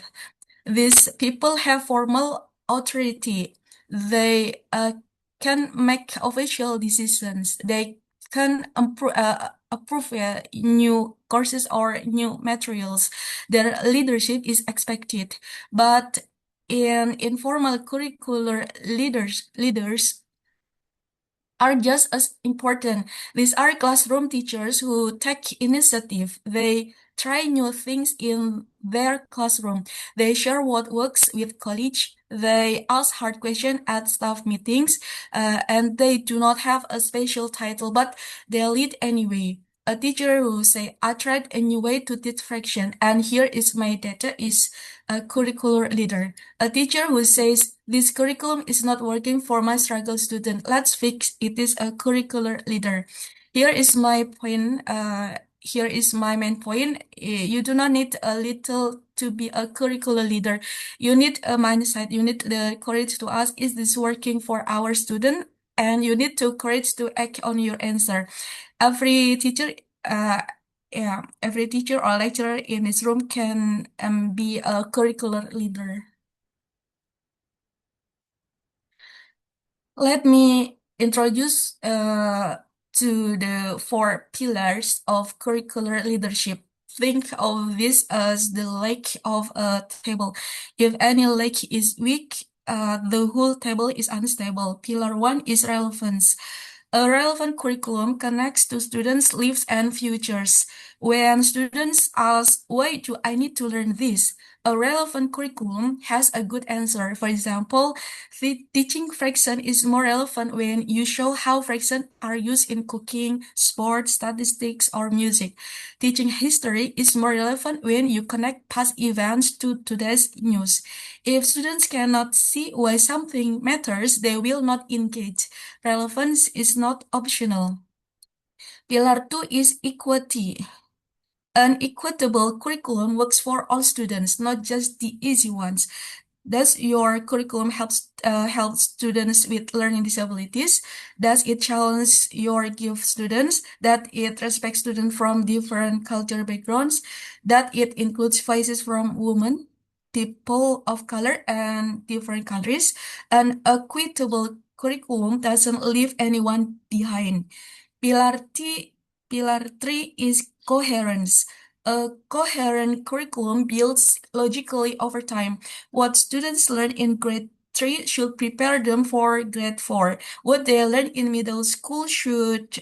These people have formal authority. They can make official decisions. They can approve new courses or new materials. Their leadership is expected. But in informal curricular leaders are just as important. These are classroom teachers who take initiative. They try new things in their classroom. They share what works with colleagues. They ask hard questions at staff meetings, and they do not have a special title, but they lead anyway. A teacher who say, I tried a new way to teach fraction, and here is my data, is a curricular leader. A teacher who says, this curriculum is not working for my struggle student, let's fix it, is a curricular leader. Here is my point here is my main point. You do not need a little to be a curricular leader. You need a mindset. You need the courage to ask, is this working for our student? And you need to courage to act on your answer. Every teacher, every teacher or lecturer in this room can be a curricular leader. Let me introduce to the 4 pillars of curricular leadership. Think of this as the leg of a table. If any leg is weak, the whole table is unstable. Pillar 1 is relevance. A relevant curriculum connects to students' lives and futures. When students ask, why do I need to learn this? A relevant curriculum has a good answer. For example, teaching fraction is more relevant when you show how fractions are used in cooking, sports, statistics, or music. Teaching history is more relevant when you connect past events to today's news. If students cannot see why something matters, they will not engage. Relevance is not optional. Pillar 2 is equity. An equitable curriculum works for all students, not just the easy ones. Does your curriculum help students with learning disabilities? Does it challenge your gift students? That it respects students from different cultural backgrounds? That it includes voices from women, people of color, and different countries? An equitable curriculum doesn't leave anyone behind. Pillar 3 is coherence. A coherent curriculum builds logically over time. What students learn in grade 3 should prepare them for grade 4. What they learn in middle school should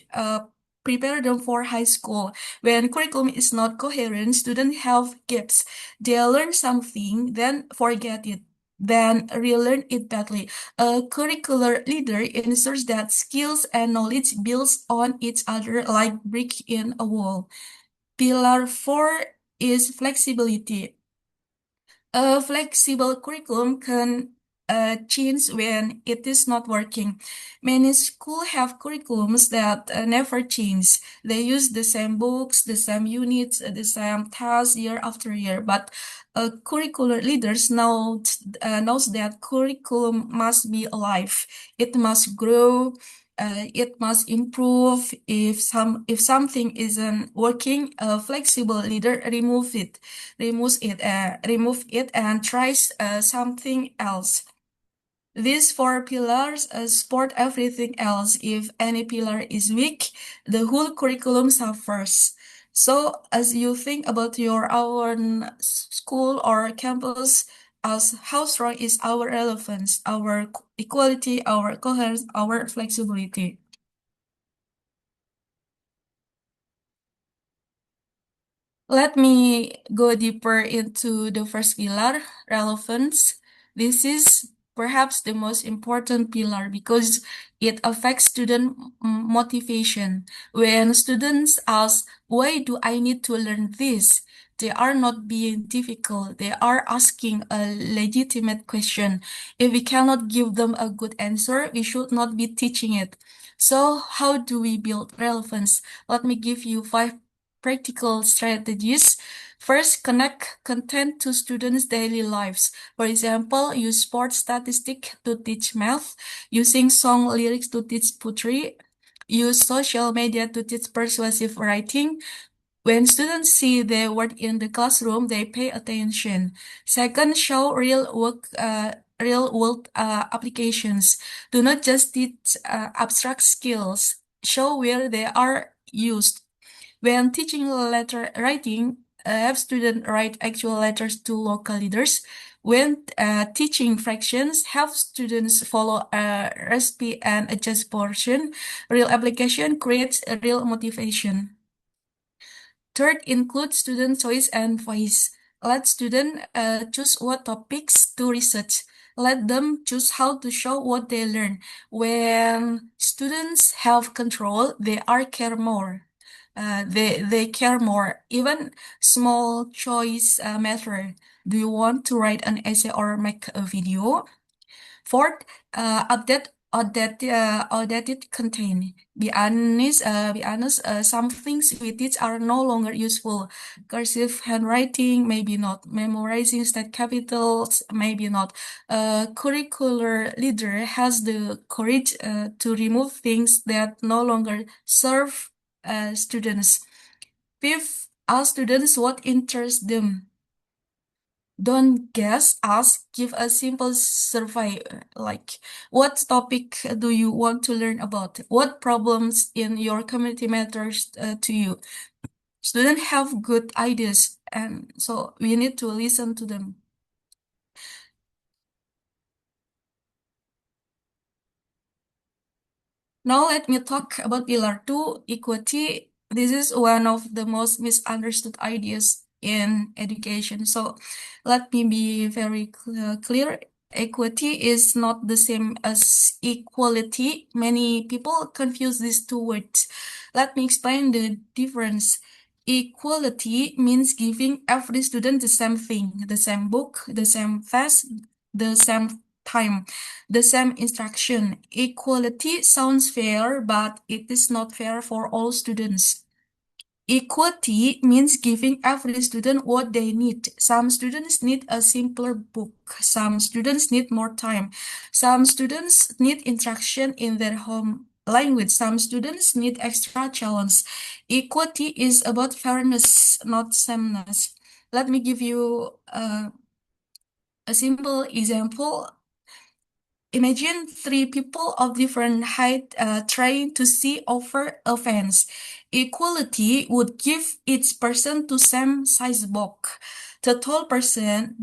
prepare them for high school. When curriculum is not coherent, students have gaps. They learn something, then forget it, then relearn it badly. A curricular leader ensures that skills and knowledge builds on each other like brick in a wall. Pillar 4 is flexibility. A flexible curriculum can change when it is not working. Many schools have curriculums that never change. They use the same books, the same units, the same tasks year after year. But curricular leaders knows that curriculum must be alive. It must grow. It must improve. If something isn't working, a flexible leader removes it and tries something else. These 4 pillars support everything else. If any pillar is weak, the whole curriculum suffers. So as you think about your own school or campus, as how strong is our relevance, our equality, our coherence, our flexibility? Let me go deeper into the first pillar, relevance. This is perhaps the most important pillar because it affects student motivation. When students ask, why do I need to learn this? They are not being difficult. They are asking a legitimate question. If we cannot give them a good answer, we should not be teaching it. So how do we build relevance? Let me give you 5 practical strategies. First, connect content to students' daily lives. For example, use sports statistics to teach math, using song lyrics to teach poetry, use social media to teach persuasive writing. When students see the word in the classroom, they pay attention. Second, show real-world applications. Do not just teach abstract skills. Show where they are used. When teaching letter writing, have students write actual letters to local leaders. When teaching fractions, have students follow a recipe and adjust portion. Real application creates a real motivation. Third, include student choice and voice. Let students choose what topics to research. Let them choose how to show what they learn. When students have control, they care more. They care more. Even small choice matter. Do you want to write an essay or make a video? Fourth, update outdated content. Be honest, some things we teach are no longer useful. Cursive handwriting, maybe not. Memorizing state capitals, maybe not. Curricular leader has the courage to remove things that no longer serve students. Fifth, ask students what interests them. Don't guess, ask, give a simple survey like what topic do you want to learn about? What problems in your community matters to you? Students have good ideas, and so we need to listen to them. Now let me talk about Pillar 2, equity. This is one of the most misunderstood ideas in education. So let me be very clear. Equity is not the same as equality. Many people confuse these two words. Let me explain the difference. Equality means giving every student the same thing, the same book, the same test, the same time, the same instruction. Equality sounds fair, but it is not fair for all students. Equity means giving every student what they need. Some students need a simpler book. Some students need more time. Some students need instruction in their home language. Some students need extra challenge. Equity is about fairness, not sameness. Let me give you a simple example. Imagine three people of different height trying to see over a fence. Equality would give each person to same size box. The tall person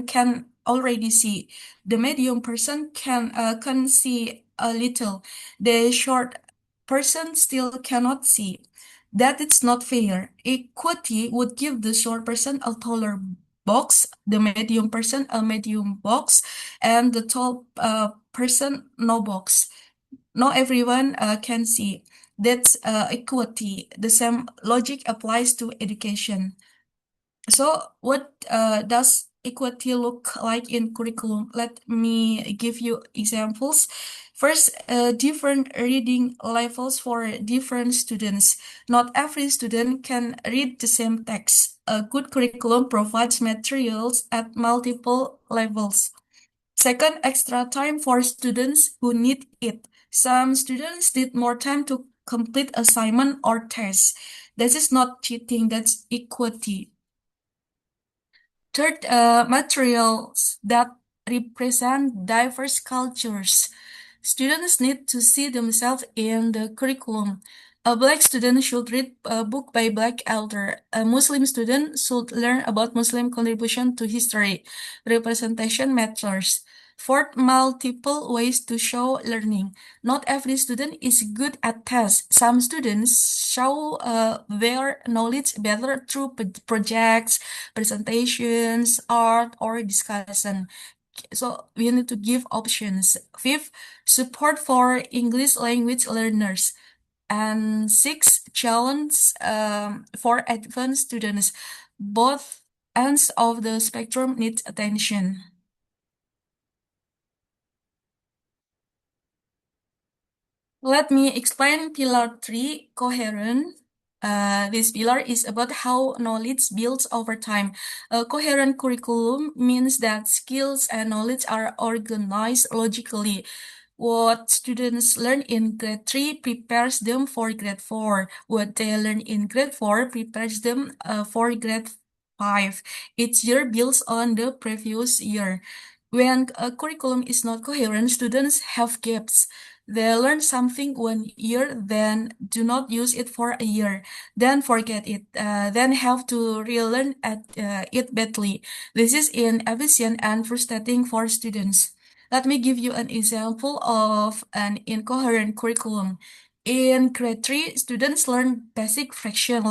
can already see. The medium person can see a little. The short person still cannot see. That is not fair. Equity would give the short person a taller box, the medium person a medium box, and the tall person no box. Not everyone can see. That's equity. The same logic applies to education. So what does equity look like in curriculum? Let me give you examples. First, different reading levels for different students. Not every student can read the same text. A good curriculum provides materials at multiple levels. Second, extra time for students who need it. Some students need more time to complete assignment or tests. This is not cheating, that's equity. Third, materials that represent diverse cultures. Students need to see themselves in the curriculum. A Black student should read a book by Black author. A Muslim student should learn about Muslim contribution to history. Representation matters. Fourth, multiple ways to show learning. Not every student is good at tests. Some students show their knowledge better through projects, presentations, art, or discussion. So we need to give options. Fifth, support for English language learners. And sixth, challenge for advanced students. Both ends of the spectrum need attention. Let me explain Pillar 3, coherent. This pillar is about how knowledge builds over time. A coherent curriculum means that skills and knowledge are organized logically. What students learn in grade 3 prepares them for grade 4. What they learn in grade 4 prepares them for grade 5. Each year builds on the previous year. When a curriculum is not coherent, students have gaps. They learn something 1 year, then do not use it for a year, then forget it, then have to relearn it badly. This is inefficient and frustrating for students. Let me give you an example of an incoherent curriculum. In grade 3, students learn basic fraction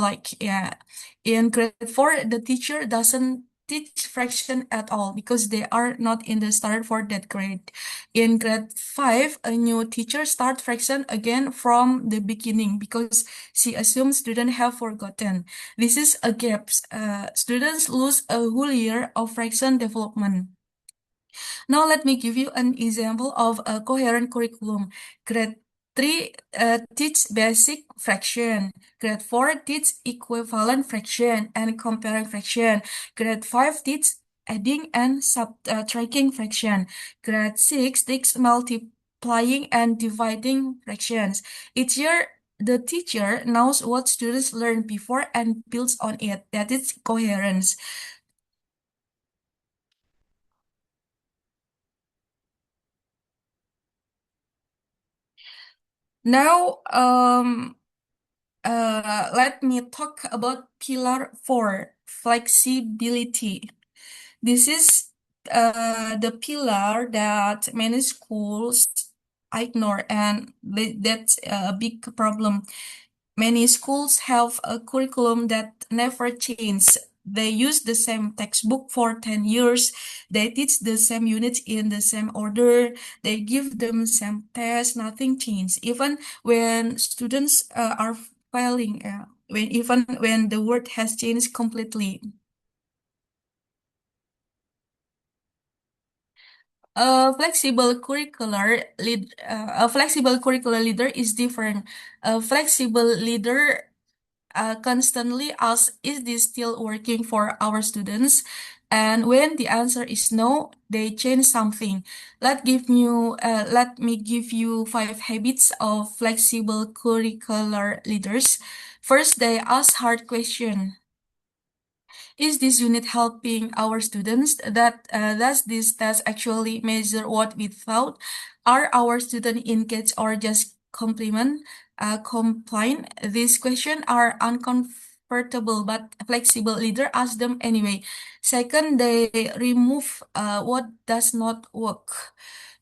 in grade 4, the teacher doesn't teach fraction at all because they are not in the standard for that grade. In grade 5, a new teacher starts fraction again from the beginning because she assumes students have forgotten. This is a gap. Students lose a whole year of fraction development. Now let me give you an example of a coherent curriculum. Grade 3 teach basic fraction. Grade 4 teach equivalent fraction and comparing fraction. Grade 5 teach adding and subtracting fraction. Grade 6 teach multiplying and dividing fractions. Each year, the teacher knows what students learned before and builds on it. That is coherence. Now, let me talk about pillar 4, flexibility. This is the pillar that many schools ignore, and that's a big problem. Many schools have a curriculum that never changes. They use the same textbook for 10 years. They teach the same units in the same order. They give them same tests. Nothing changes. Even when students are failing, even when the word has changed completely. A flexible curricular leader is different. A flexible leader constantly ask, is this still working for our students? And when the answer is no, they change something. Let me give you 5 habits of flexible curricular leaders. First, they ask hard questions. Is this unit helping our students? Does this test actually measure what we thought? Are our students engaged or just compliant? These questions are uncomfortable, but flexible leader ask them anyway. Second, they remove what does not work.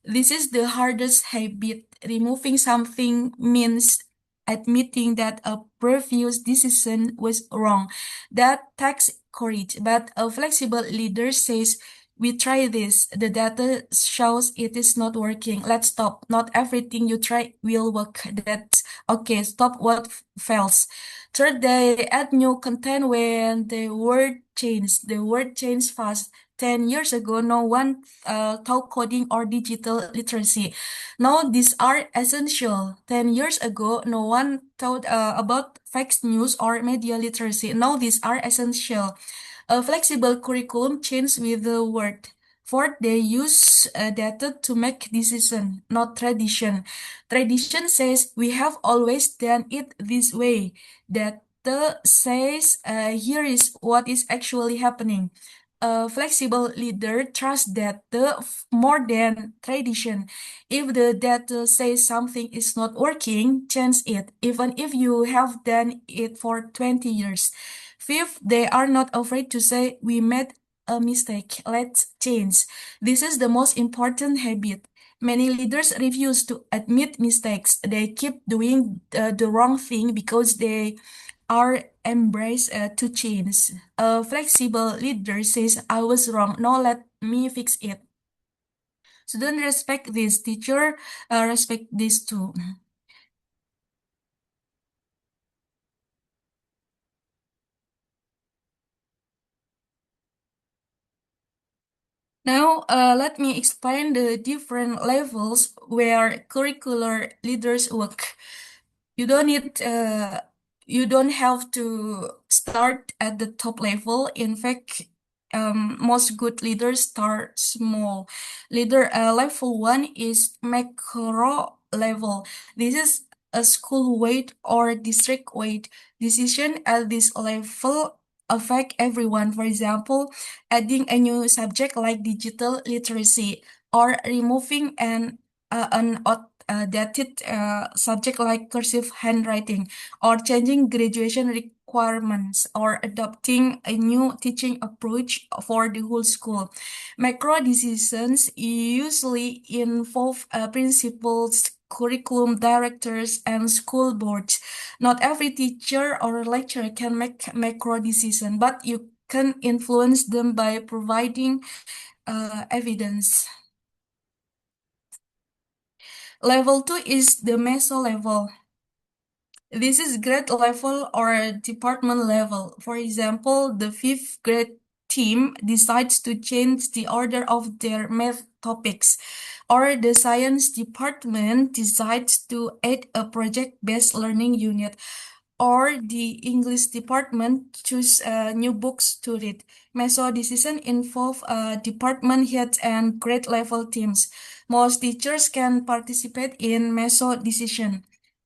This is the hardest habit. Removing something means admitting that a previous decision was wrong. That takes courage, but a flexible leader says, we try this. The data shows it is not working. Let's stop. Not everything you try will work. That's okay. Stop what fails. Third, they add new content when the word changed. The word changed fast. 10 years ago, no one taught coding or digital literacy. Now these are essential. 10 years ago, no one taught about fake news or media literacy. Now these are essential. A flexible curriculum changes with the word. Fourth, they use data to make decision, not tradition. Tradition says we have always done it this way. Data says here is what is actually happening. A flexible leader trusts data more than tradition. If the data says something is not working, change it, even if you have done it for 20 years. Fifth, they are not afraid to say, we made a mistake, let's change. This is the most important habit. Many leaders refuse to admit mistakes. They keep doing the wrong thing because they are embraced to change. A flexible leader says, I was wrong, now let me fix it. Students respect this, teacher respect this too. Now, let me explain the different levels where curricular leaders work. You don't need, you don't have to start at the top level. In fact, most good leaders start small. Level 1 is macro level. This is a school weight or district weight. Decision at this level affect everyone. For example, adding a new subject like digital literacy or removing an outdated subject like cursive handwriting, or changing graduation requirements, or adopting a new teaching approach for the whole school. Macro decisions usually involve principals, curriculum directors, and school boards. Not every teacher or lecturer can make macro decision, but you can influence them by providing evidence. Level 2 is the meso level. This is grade level or department level. For example, the 5th grade team decides to change the order of their math topics, or the science department decides to add a project-based learning unit, or the English department choose new books to read. Meso decision involve department heads and grade level teams. Most teachers can participate in meso decision.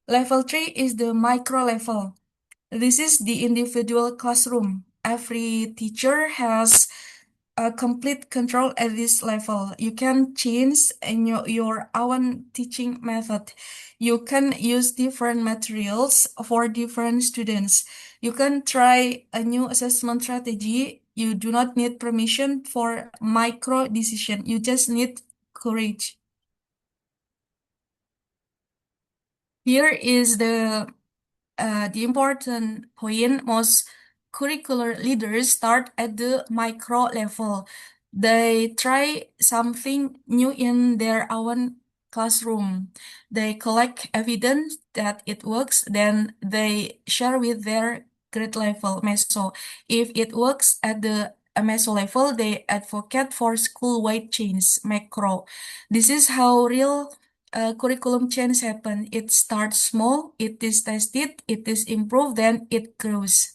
Level 3 is the micro level. This is the individual classroom. Every teacher has complete control at this level. You can change your own teaching method. You can use different materials for different students. You can try a new assessment strategy. You do not need permission for micro decision. You just need courage. Here is the important point. Most curricular leaders start at the micro level. They try something new in their own classroom. They collect evidence that it works, then they share with their grade level meso. If it works at the meso level, they advocate for school-wide change, macro. This is how real curriculum change happen. It starts small, it is tested, it is improved, then it grows.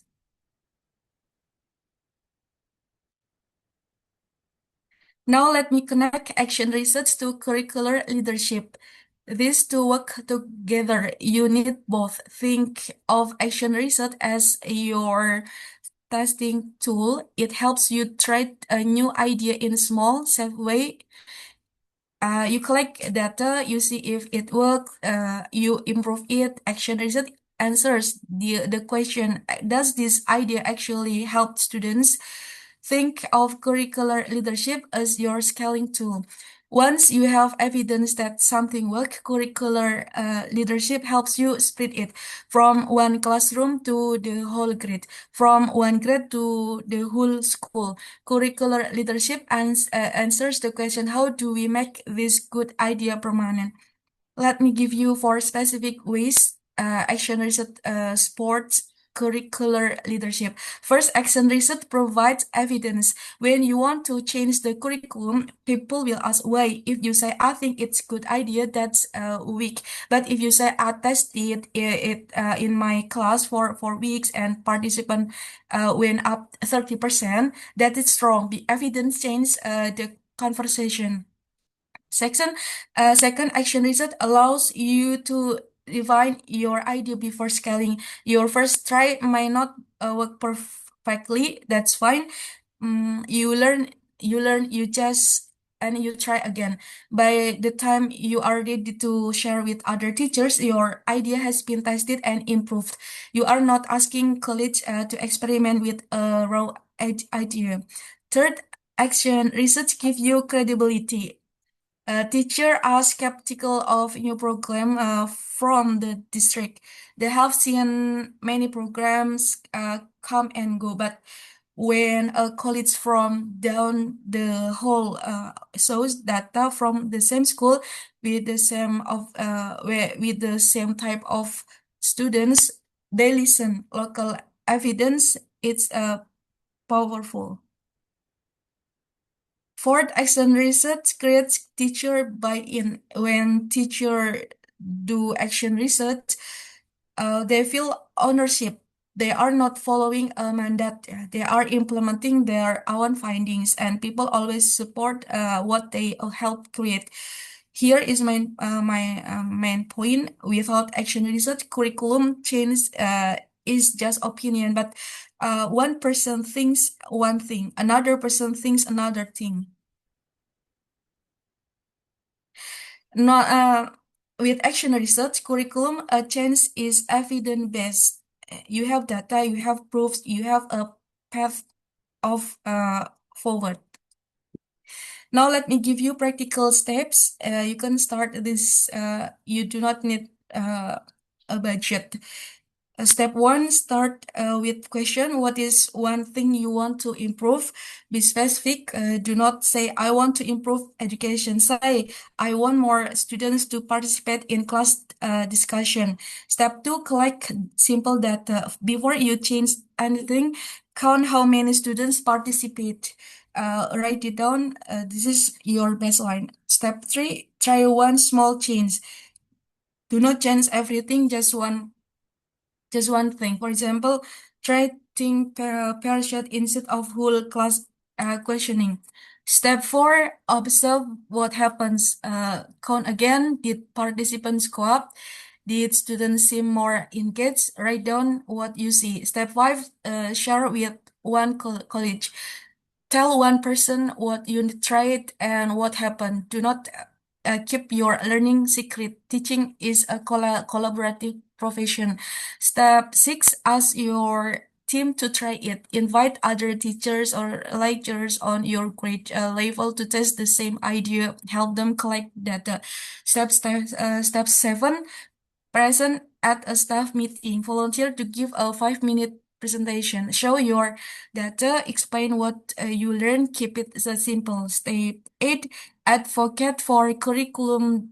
Now let me connect action research to curricular leadership. These two work together. You need both. Think of action research as your testing tool. It helps you try a new idea in a small, safe way. You collect data, you see if it works, you improve it. Action research answers the question, does this idea actually help students? Think of curricular leadership as your scaling tool. Once you have evidence that something works, curricular leadership helps you spread it from one classroom to the whole grade, from one grade to the whole school. Curricular leadership answers the question, how do we make this good idea permanent? Let me give you 4 specific ways action research supports curricular leadership. First, action research provides evidence. When you want to change the curriculum, people will ask why. If you say, I think it's a good idea, that's weak. But if you say, I tested it in my class for 4 weeks and participant went up 30%, that is strong. The evidence changes the conversation. Second, action research allows you to refine your idea before scaling. Your first try might not work perfectly. That's fine. You learn, you just, and you try again. By the time you are ready to share with other teachers, your idea has been tested and improved. You are not asking college to experiment with a raw idea. Third, action research gives you credibility. Teachers are skeptical of new program from the district. They have seen many programs come and go, but when a college from down the hall shows data from the same school with the same with the same type of students, they listen. Local evidence, it's powerful. Fourth, action research creates teacher buy-in. When teacher do action research, they feel ownership. They are not following a mandate. They are implementing their own findings, and people always support what they help create. Here is my main point. Without action research, curriculum change is just opinion, but one person thinks one thing, another person thinks another thing. Not with action research, curriculum change is evidence-based. You have data, you have proofs, you have a path of forward. Now let me give you practical steps. You can start this. You do not need a budget. Step 1, start with question. What is one thing you want to improve? Be specific. Do not say, I want to improve education. Say, I want more students to participate in class discussion. Step 2, collect simple data. Before you change anything, count how many students participate. Write it down. This is your baseline. Step 3, try one small change. Do not change everything, just one thing. For example, try think pair shot instead of whole class questioning. Step 4, observe what happens. Count again. Did participants co-op? Did students seem more engaged? Write down what you see. Step 5, share with one college. Tell one person what you tried and what happened. Do not keep your learning secret. Teaching is a collaborative profession. Step 6, ask your team to try it. Invite other teachers or lecturers on your grade level to test the same idea. Help them collect data. Step 7, present at a staff meeting. Volunteer to give a 5-minute presentation. Show your data, explain what you learned, keep it simple. Step 8, advocate for curriculum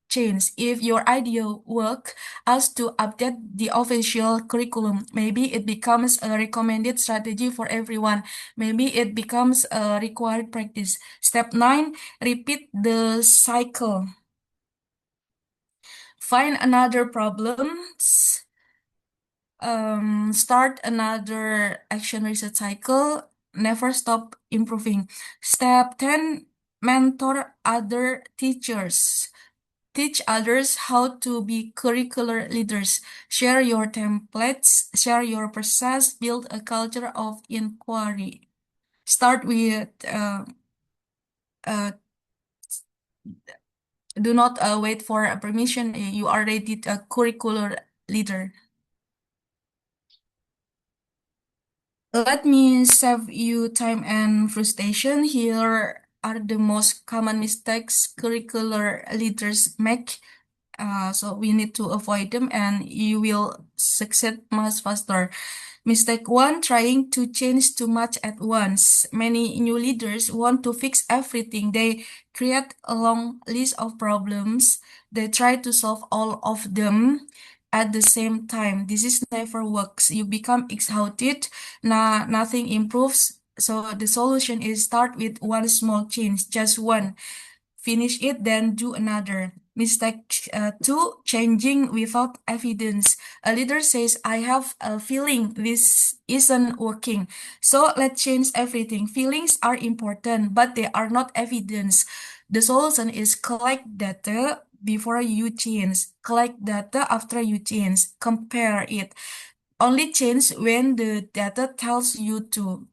change. If your idea work, ask to update the official curriculum. Maybe it becomes a recommended strategy for everyone. Maybe it becomes a required practice. Step 9, repeat the cycle. Find another problems, start another action research cycle, never stop improving. Step 10, mentor other teachers. Teach others how to be curricular leaders. Share your templates, share your process, build a culture of inquiry. Start with do not wait for a permission. You are already a curricular leader. Let me save you time and frustration. Here are the most common mistakes curricular leaders make. So we need to avoid them and you will succeed much faster. Mistake 1, trying to change too much at once. Many new leaders want to fix everything. They create a long list of problems. They try to solve all of them at the same time. This is never works. You become exhausted. Nothing improves. So the solution is start with one small change, just one. Finish it, then do another. Mistake 2, changing without evidence. A leader says, I have a feeling this isn't working, so let's change everything. Feelings are important, but they are not evidence. The solution is collect data before you change. Collect data after you change. Compare it. Only change when the data tells you to.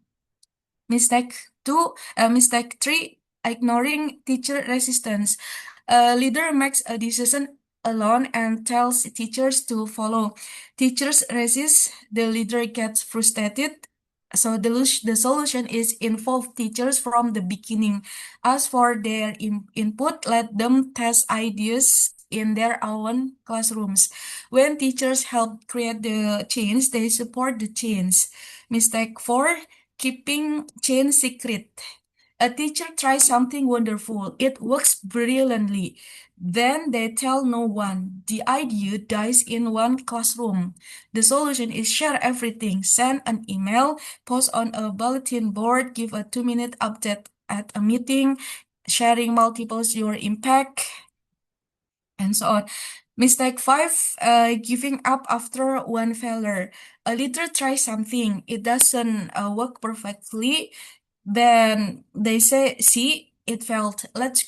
Mistake 3, ignoring teacher resistance. A leader makes a decision alone and tells teachers to follow. Teachers resist, the leader gets frustrated. So the solution is involve teachers from the beginning. Ask for their input, let them test ideas in their own classrooms. When teachers help create the change, they support the change. Mistake 4, keeping change secret. A teacher tries something wonderful. It works brilliantly. Then they tell no one. The idea dies in one classroom. The solution is share everything. Send an email, post on a bulletin board, give a 2-minute update at a meeting. Sharing multiples your impact, and so on. Mistake 5, giving up after one failure. A leader tries something, it doesn't work perfectly, then they say, see, it failed. Let's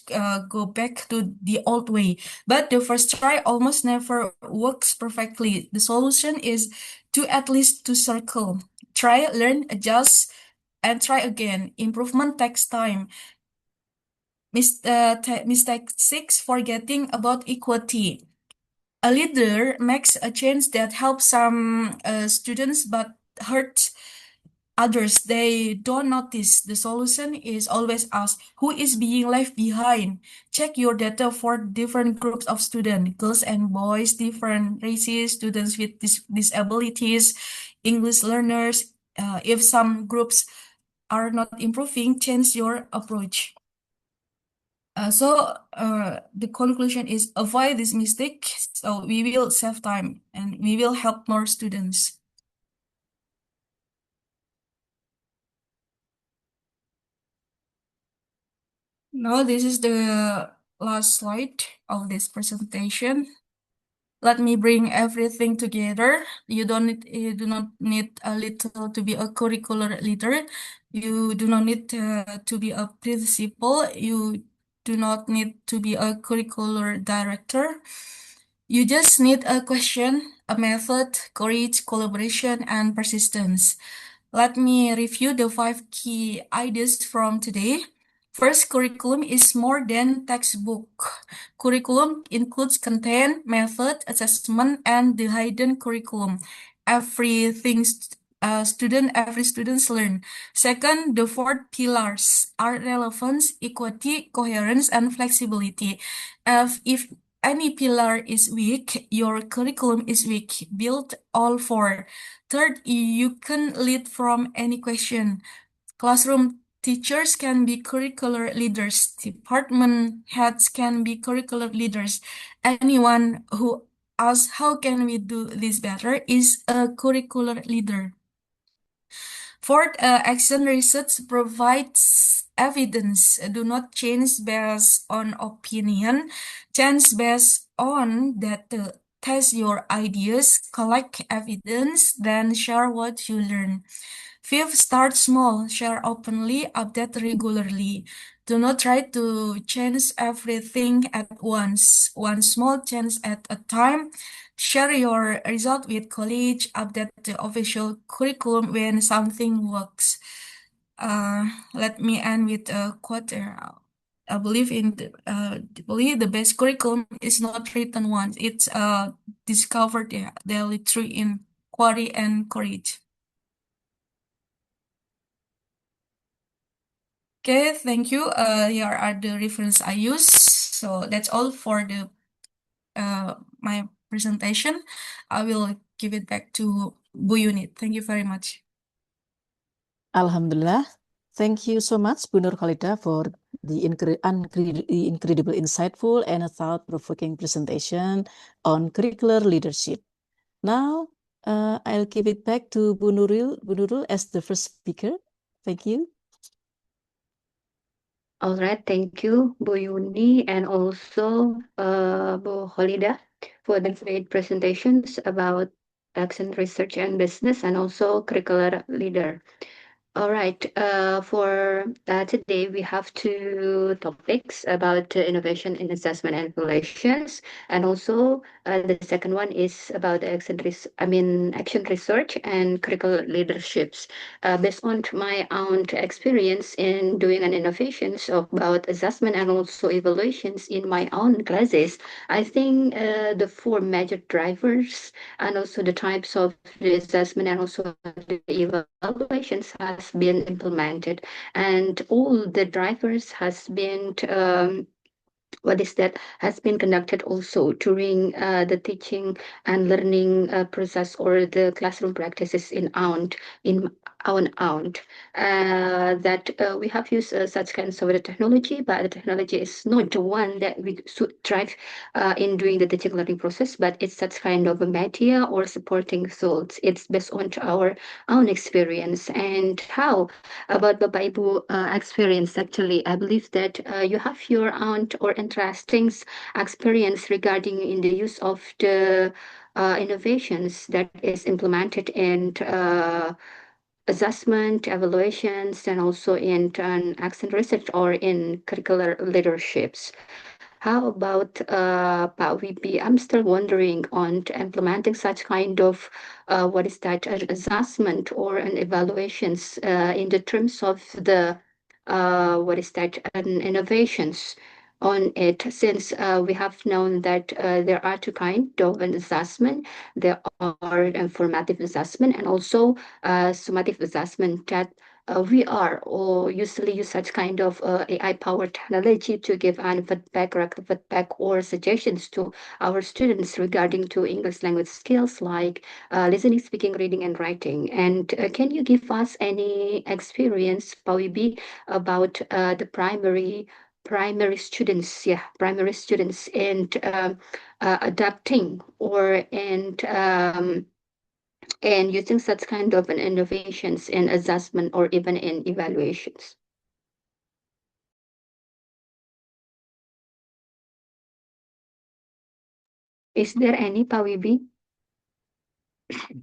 go back to the old way. But the first try almost never works perfectly. The solution is to at least to circle. Try, learn, adjust, and try again. Improvement takes time. Mistake 6, forgetting about equity. A leader makes a change that helps some students but hurts others. They don't notice. The solution is always ask, who is being left behind? Check your data for different groups of students, girls and boys, different races, students with disabilities, English learners. If some groups are not improving, change your approach. So the conclusion is avoid this mistake. So we will save time and we will help more students. Now this is the last slide of this presentation. Let me bring everything together. You do not need a little to be a curricular leader. You do not need to be a principal. You do not need to be a curricular director. You just need a question, a method, courage, collaboration, and persistence. Let me review the 5 key ideas from today. First, curriculum is more than textbook. Curriculum includes content, method, assessment, and the hidden curriculum. Everything every students learn. Second, the 4 pillars are relevance, equity, coherence, and flexibility. If any pillar is weak, your curriculum is weak. Build all 4. Third, you can lead from any question. Classroom teachers can be curricular leaders. Department heads can be curricular leaders. Anyone who asks how can we do this better is a curricular leader. Fourth, action research provides evidence. Do not change based on opinion. Change based on data. Test your ideas, collect evidence, then share what you learn. Fifth, start small, share openly, update regularly. Do not try to change everything at once. One small change at a time. Share your result with colleagues, update the official curriculum when something works. Let me end with a quote. I believe believe the best curriculum is not written once. It's discovered daily through inquiry and courage. Okay, thank you. Here are the reference I use. So that's all for the my presentation. I will give it back to Bu Yuni. Thank you very much. Alhamdulillah. Thank you so much, Bu Nur Kholidah, for the incredible, insightful, and thought-provoking presentation on curricular leadership. Now, I'll give it back to Bu Nurul as the first speaker. Thank you. All right, thank you, Bu Yuni, and also Bu Kholidah for the great presentations about action research and business, and also curricular leader. All right. For today, we have 2 topics about innovation in assessment and evaluations, and also the second one is about action research and critical leaderships. Based on my own experience in doing an innovations about assessment and also evaluations in my own classes, I think the 4 major drivers and also the types of the assessment and also the evaluations has been implemented, and all the drivers has been has been conducted also during the teaching and learning process or the classroom practices in our own that we have used such kinds of the technology, but the technology is not the one that we should drive in doing the teaching learning process, but it's such kind of a media or supporting tools. It's based on our own experience. And how about Bapak Ibu experience? Actually, I believe that you have your own or interesting experience regarding in the use of the innovations that is implemented in assessment, evaluations, and also in action research or in curricular leaderships. How about Pak VP? I'm still wondering on implementing such kind of what is that an assessment or an evaluations in the terms of the what is that an innovations on it, since we have known that there are 2 kinds of an assessment. There are informative assessment and also summative assessment that we are or usually use such kind of AI powered technology to give an feedback or suggestions to our students regarding to English language skills like listening, speaking, reading, and writing. And can you give us any experience, Pawibi, about the primary students, primary students, and adapting or and using such kind of an innovations in assessment or even in evaluations? Is there any, Pak Wibi? Can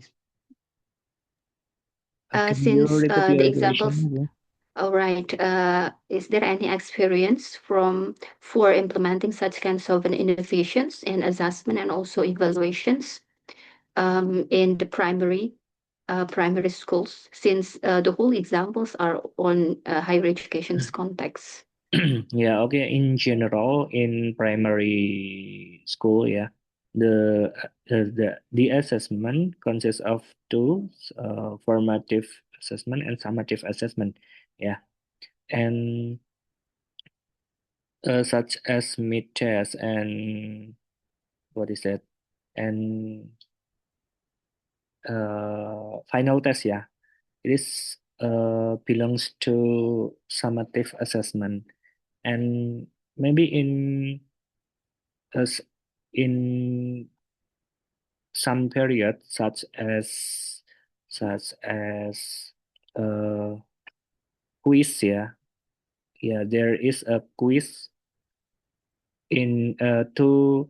you Since repeat the your examples, question? all right. Is there any experience for implementing such kinds of innovations and assessment and also evaluations in the primary schools? Since the whole examples are on higher education's context. Yeah, okay. In general, in primary school, yeah, the assessment consists of two, formative assessment and summative assessment. Yeah, and such as mid test and what is that? And final test. Yeah, it is belongs to summative assessment, and maybe as in some period such as uh, quiz, yeah, there is a quiz in to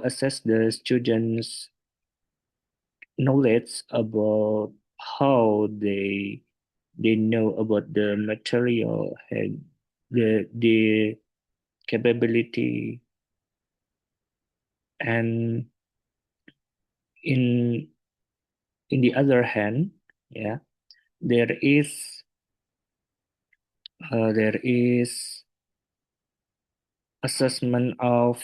assess the students knowledge about how they know about the material and the capability. And in the other hand, yeah, there is assessment of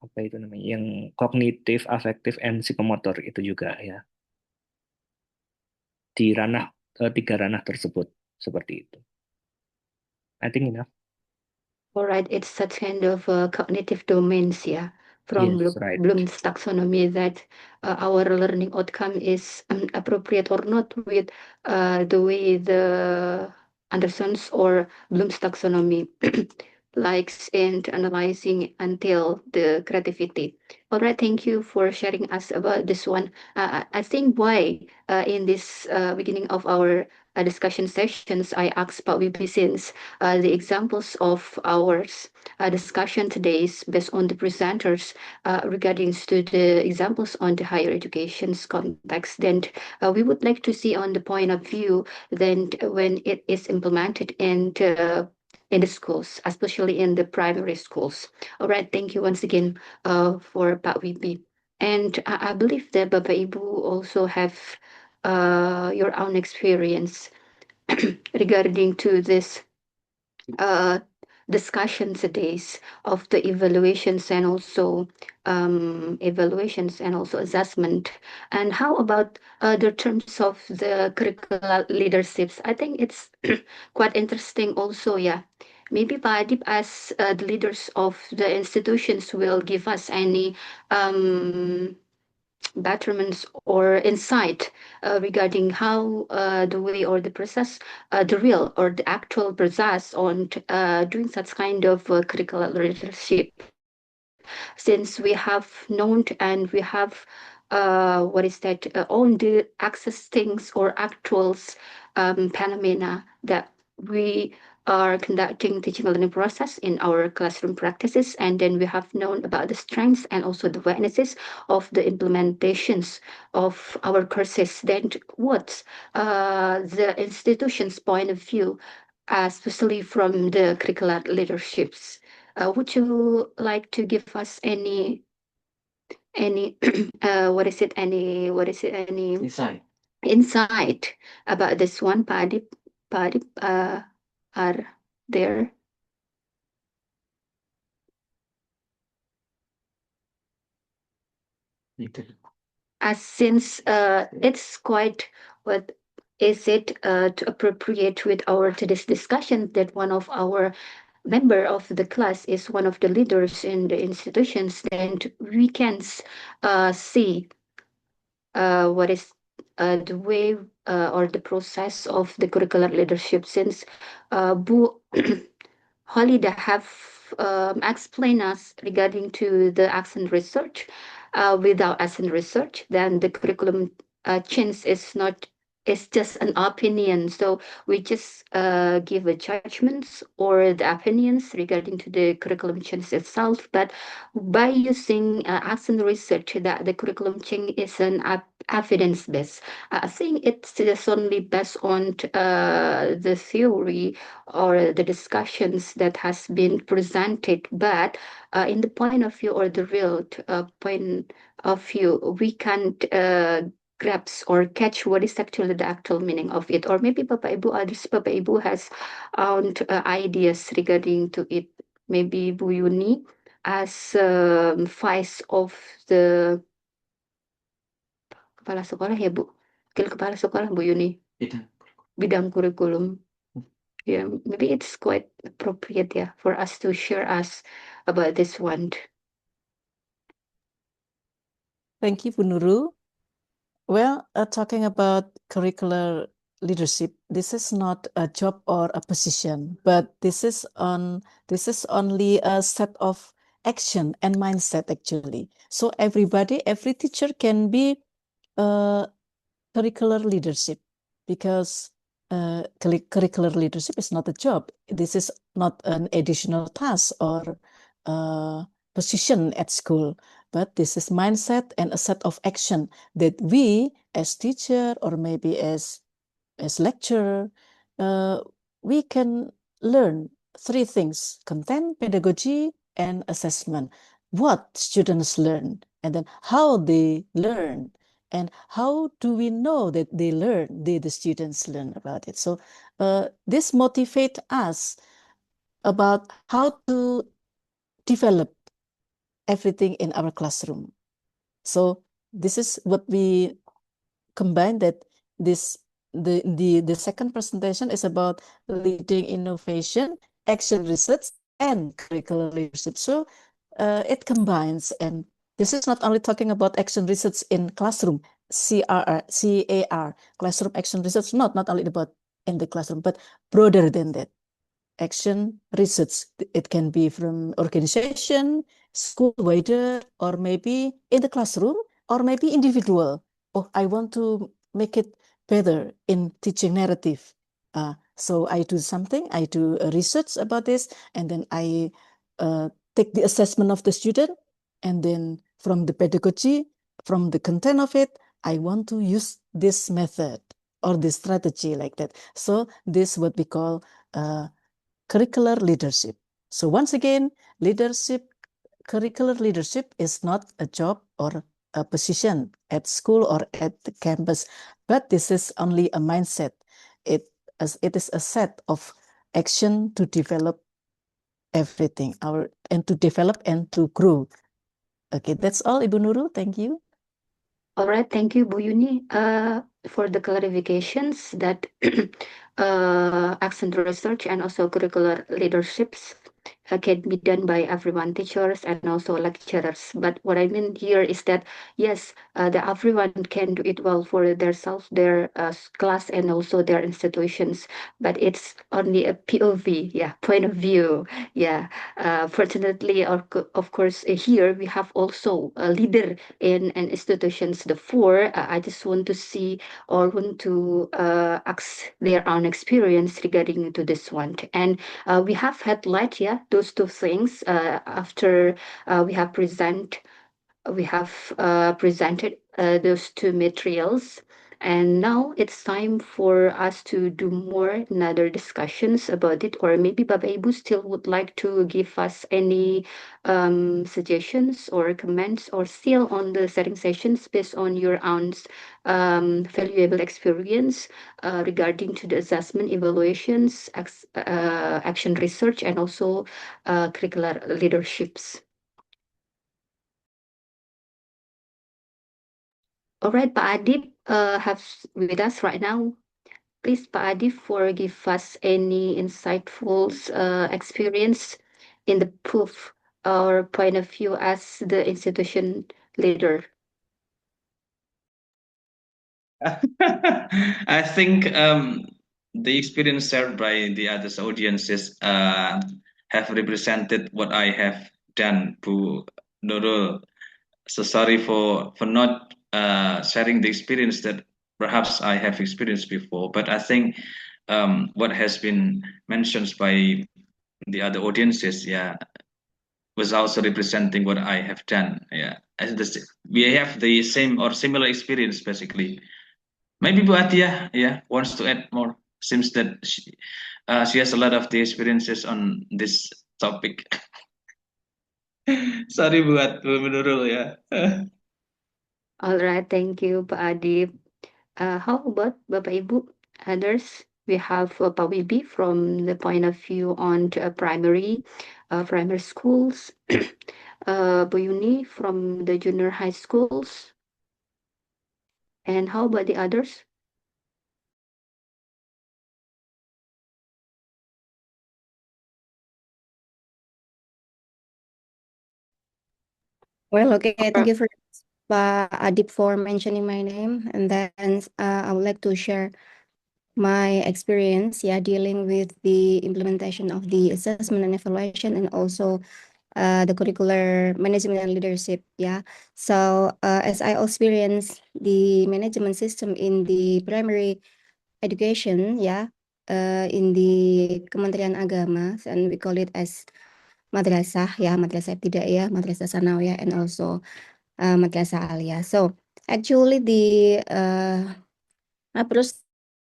apa itu namanya, yang kognitif, afektif, and psikomotor itu juga ya, di ranah tiga ranah tersebut seperti itu. I think enough. All right, it's such kind of cognitive domains, yeah, from Yes, right. Bloom's taxonomy that our learning outcome is appropriate or not with the way the Anderson's or Bloom's taxonomy likes and analyzing until the creativity. All right, thank you for sharing us about this one. I think why in this beginning of our discussion sessions, I asked Pak Wibi since the examples of our discussion today is based on the presenters regarding to the examples on the higher education's context. Then we would like to see on the point of view then when it is implemented in the schools, especially in the primary schools. All right, thank you once again for Pak Wibi. And I believe that Bapak Ibu also have your own experience regarding to this uh, discussion today of the evaluations and also assessment. And how about the terms of the curricular leaderships? I think it's quite interesting also, yeah. Maybe Pak Adib as the leaders of the institutions will give us any betterments or insight regarding how the way or the process, the real or the actual process on doing such kind of curricular leadership. Since we have known and we have on the access things or actuals phenomena that we are conducting teaching and learning process in our classroom practices, and then we have known about the strengths and also the weaknesses of the implementations of our courses. Then what's the institution's point of view, especially from the curricular leaderships? Would you like to give us any any insight about this one, Padip? Padip, are there? Since it's quite what is it to appropriate with our today's discussion that one of our member of the class is one of the leaders in the institutions, then we can see what is the way or the process of the curricular leadership, since Bu Kholidah have explained us regarding to the accent research. Without accent research, then the curriculum change is not it's just an opinion. So we just give a judgments or the opinions regarding to the curriculum change itself. But by using action research, that the curriculum change is an evidence based. I think it's just only based on the theory or the discussions that has been presented, but in the point of view or the real point of view, we can't grasp or catch what is actually the actual meaning of it. Or maybe Bapak Ibu, others Bapak Ibu has ideas regarding to it. Maybe Bu Yuni as vice of the kepala sekolah ya Bu. Wakil kepala sekolah Bu Yuni. Bidang kurikulum. Yeah, maybe it's quite appropriate, yeah, for us to share us about this one. Thank you, Bu Nurul. Well, talking about curricular leadership, this is not a job or a position, but this is only a set of action and mindset actually. So everybody, every teacher can be curricular leadership, because curricular leadership is not a job. This is not an additional task or position at school, but this is mindset and a set of action that we as teacher or maybe as lecturer, we can learn three things: content, pedagogy, and assessment. What students learn, and then how they learn, and how do we know that they learn, the students learn about it. So this motivates us about how to develop everything in our classroom. So this is what we combine, that the second presentation is about leading innovation, action research, and curricular leadership. So it combines, and this is not only talking about action research in classroom, CAR, classroom action research, not only about in the classroom, but broader than that. Action research, it can be from organization, school wider, or maybe in the classroom, or maybe individual. Oh, I want to make it better in teaching narrative. So I do something, I do a research about this, and then I take the assessment of the student, and then from the pedagogy, from the content of it, I want to use this method or this strategy like that. So this what we call curricular leadership. So once again, curricular leadership is not a job or a position at school or at the campus, but this is only a mindset. It is a set of action to develop everything, and to develop and to grow. Okay, that's all, Ibu Nurul. Thank you. All right, thank you, Bu Yuni, for the clarifications that accent research and also curricular leaderships can be done by everyone, teachers and also lecturers. But what I mean here is that yes, the everyone can do it well for themselves, their class, and also their institutions. But it's only a POV, yeah, point of view, yeah. Fortunately, of course, here we have also a leader in institutions. The four, I just want to see or want to ask their own experience regarding to this one. And we have had light, yeah, those two things after we have presented those two materials. And now it's time for us to do more another discussions about it, or maybe Bapak Ibu still would like to give us any suggestions or comments, or still on the setting sessions based on your own valuable experience regarding to the assessment, evaluations, action research, and also curricular leaderships. All right, Pak Adib have with us right now. Please, Pak Adib, for give us any insightful experience in the proof or point of view as the institution leader. I think the experience shared by the other audiences have represented what I have done, Bu Nurul. So sorry for not sharing the experience that perhaps I have experienced before. But I think what has been mentioned by the other audiences, yeah, was also representing what I have done. Yeah, we have the same or similar experience basically. Maybe Bu Atia, yeah, wants to add more. Seems that she has a lot of the experiences on this topic. Sorry buat Bu Nurul ya. All right, thank you, Pak Adib. How about Bapak Ibu? Others, we have Pak Wibi from the point of view on primary schools. Bu Yuni from the junior high schools. And how about the others? Well, okay, Or- thank you for Pak Adib for mentioning my name. And then I would like to share my experience, dealing with the implementation of the assessment and evaluation, and also the curricular management and leadership. So as I experience the management system in the primary education, in the Kementerian Agama, and we call it as madrasah, madrasah ibtidaiyah, madrasah sanawiyah, and also madrasah aliyah. So actually the approach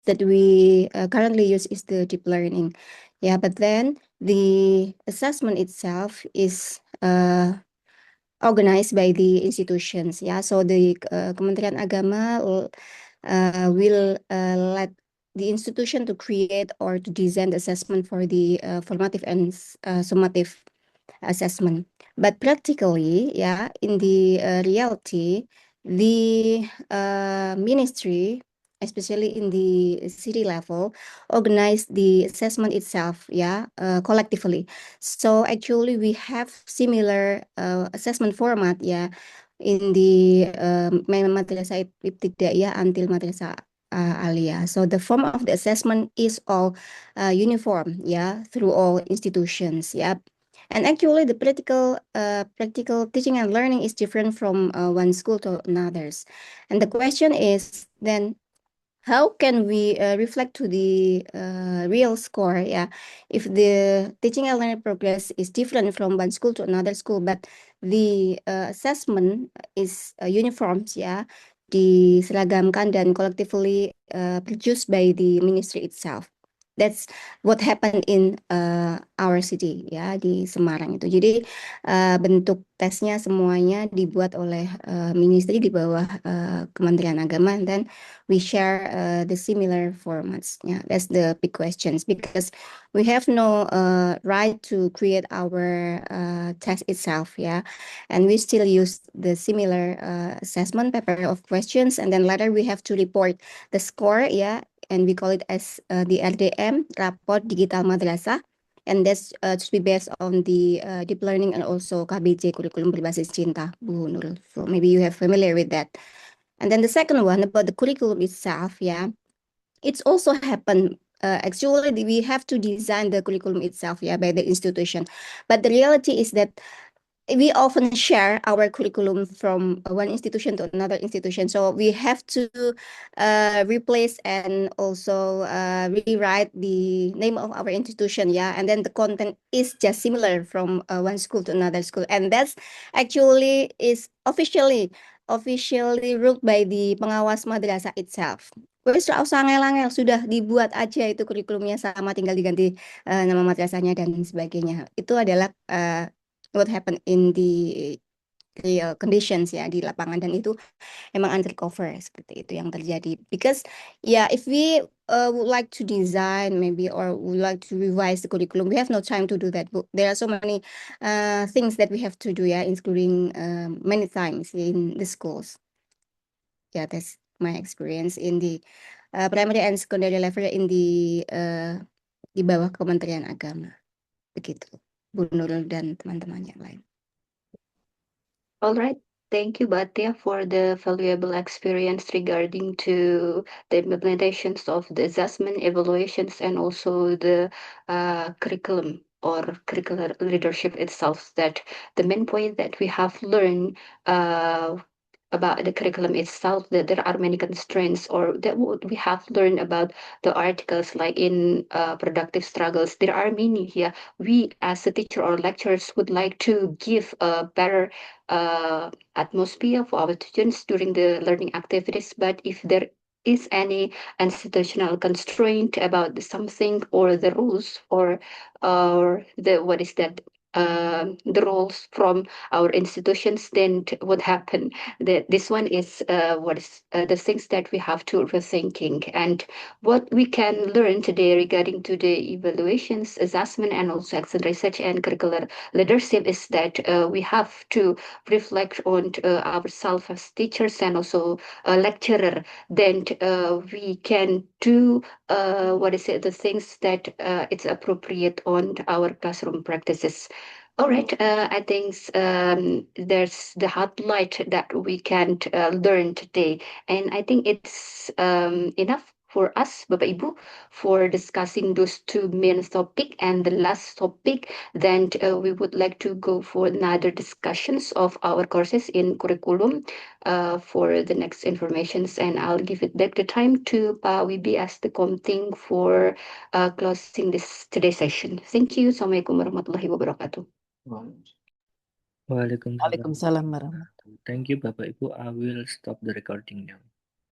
that we currently use is the deep learning. But then the assessment itself is organized by the institutions. So the Kementerian Agama will let the institution to create or to design the assessment for the formative and summative assessment. But practically, in the reality, the ministry, especially in the city level, organize the assessment itself, collectively. So actually, we have similar assessment format, in the madrasah ibtidaiyah until madrasah aliyah. So the form of the assessment is all uniform, through all institutions, And actually, the practical teaching and learning is different from one school to another's. And the question is then, how can we reflect to the real score? If the teaching and learning progress is different from one school to another school, but the assessment is uniform, diseragamkan dan collectively produced by the ministry itself. That's what happened in our city, di Semarang itu. Jadi bentuk tesnya semuanya dibuat oleh ministry di bawah Kementerian Agama, and then we share the similar formats. That's the big questions, because we have no right to create our test itself, and we still use the similar assessment paper of questions, and then later we have to report the score, and we call it as the RDM, Raport Digital Madrasah. And that's to be based on the deep learning and also KBC, Kurikulum Berbasis Cinta, Bu Nurul. So maybe you have familiar with that. And then the second one about the curriculum itself, it's also happened. Actually, we have to design the curriculum itself, by the institution. But the reality is that we often share our curriculum from one institution to another institution. So we have to replace and also rewrite the name of our institution, and then the content is just similar from one school to another school. And that's actually is officially ruled by the pengawas madrasah itself. Wes gak usah ngel-ngel, sudah dibuat aja itu kurikulumnya sama, tinggal diganti nama madrasahnya dan sebagainya. Itu adalah what happened in the real conditions, di lapangan, dan itu emang undercover, seperti itu yang terjadi. Because if we would like to design maybe or would like to revise the curriculum, we have no time to do that. But there are so many things that we have to do, including many times in the schools. That's my experience in the primary and secondary level in the di bawah Kementerian Agama. Begitu, Bu Nurul dan teman-teman yang lain. All right. Thank you, Batia, for the valuable experience regarding to the implementations of the assessment, evaluations, and also the curriculum or curricular leadership itself. That the main point that we have learned about the curriculum itself, that there are many constraints, or that what we have learned about the articles, like in productive struggles. There are many here. We as a teacher or lecturers would like to give a better atmosphere for our students during the learning activities, but if there is any institutional constraint about something, or the rules, or the what is that, the rules from our institutions, then what happened? This one is what is the things that we have to rethinking, and what we can learn today regarding to the evaluations, assessment, and also action research and curricular leadership is that we have to reflect on ourselves as teachers and also a lecturer. Then we can do what is it, the things that it's appropriate on our classroom practices. All right, I think there's the highlight that we can learn today, and I think it's enough for us, Bapak Ibu, for discussing those two main topic. And the last topic, then we would like to go for another discussions of our courses in curriculum for the next informations, and I'll give it back the time to Pa Wibi as the conting for closing this today's session. Thank you. Assalamualaikum warahmatullahi wabarakatuh. Waalaikumsalam. Waalaikumsalam warahmatullahi. Thank you, Bapak Ibu. I will stop the recording now.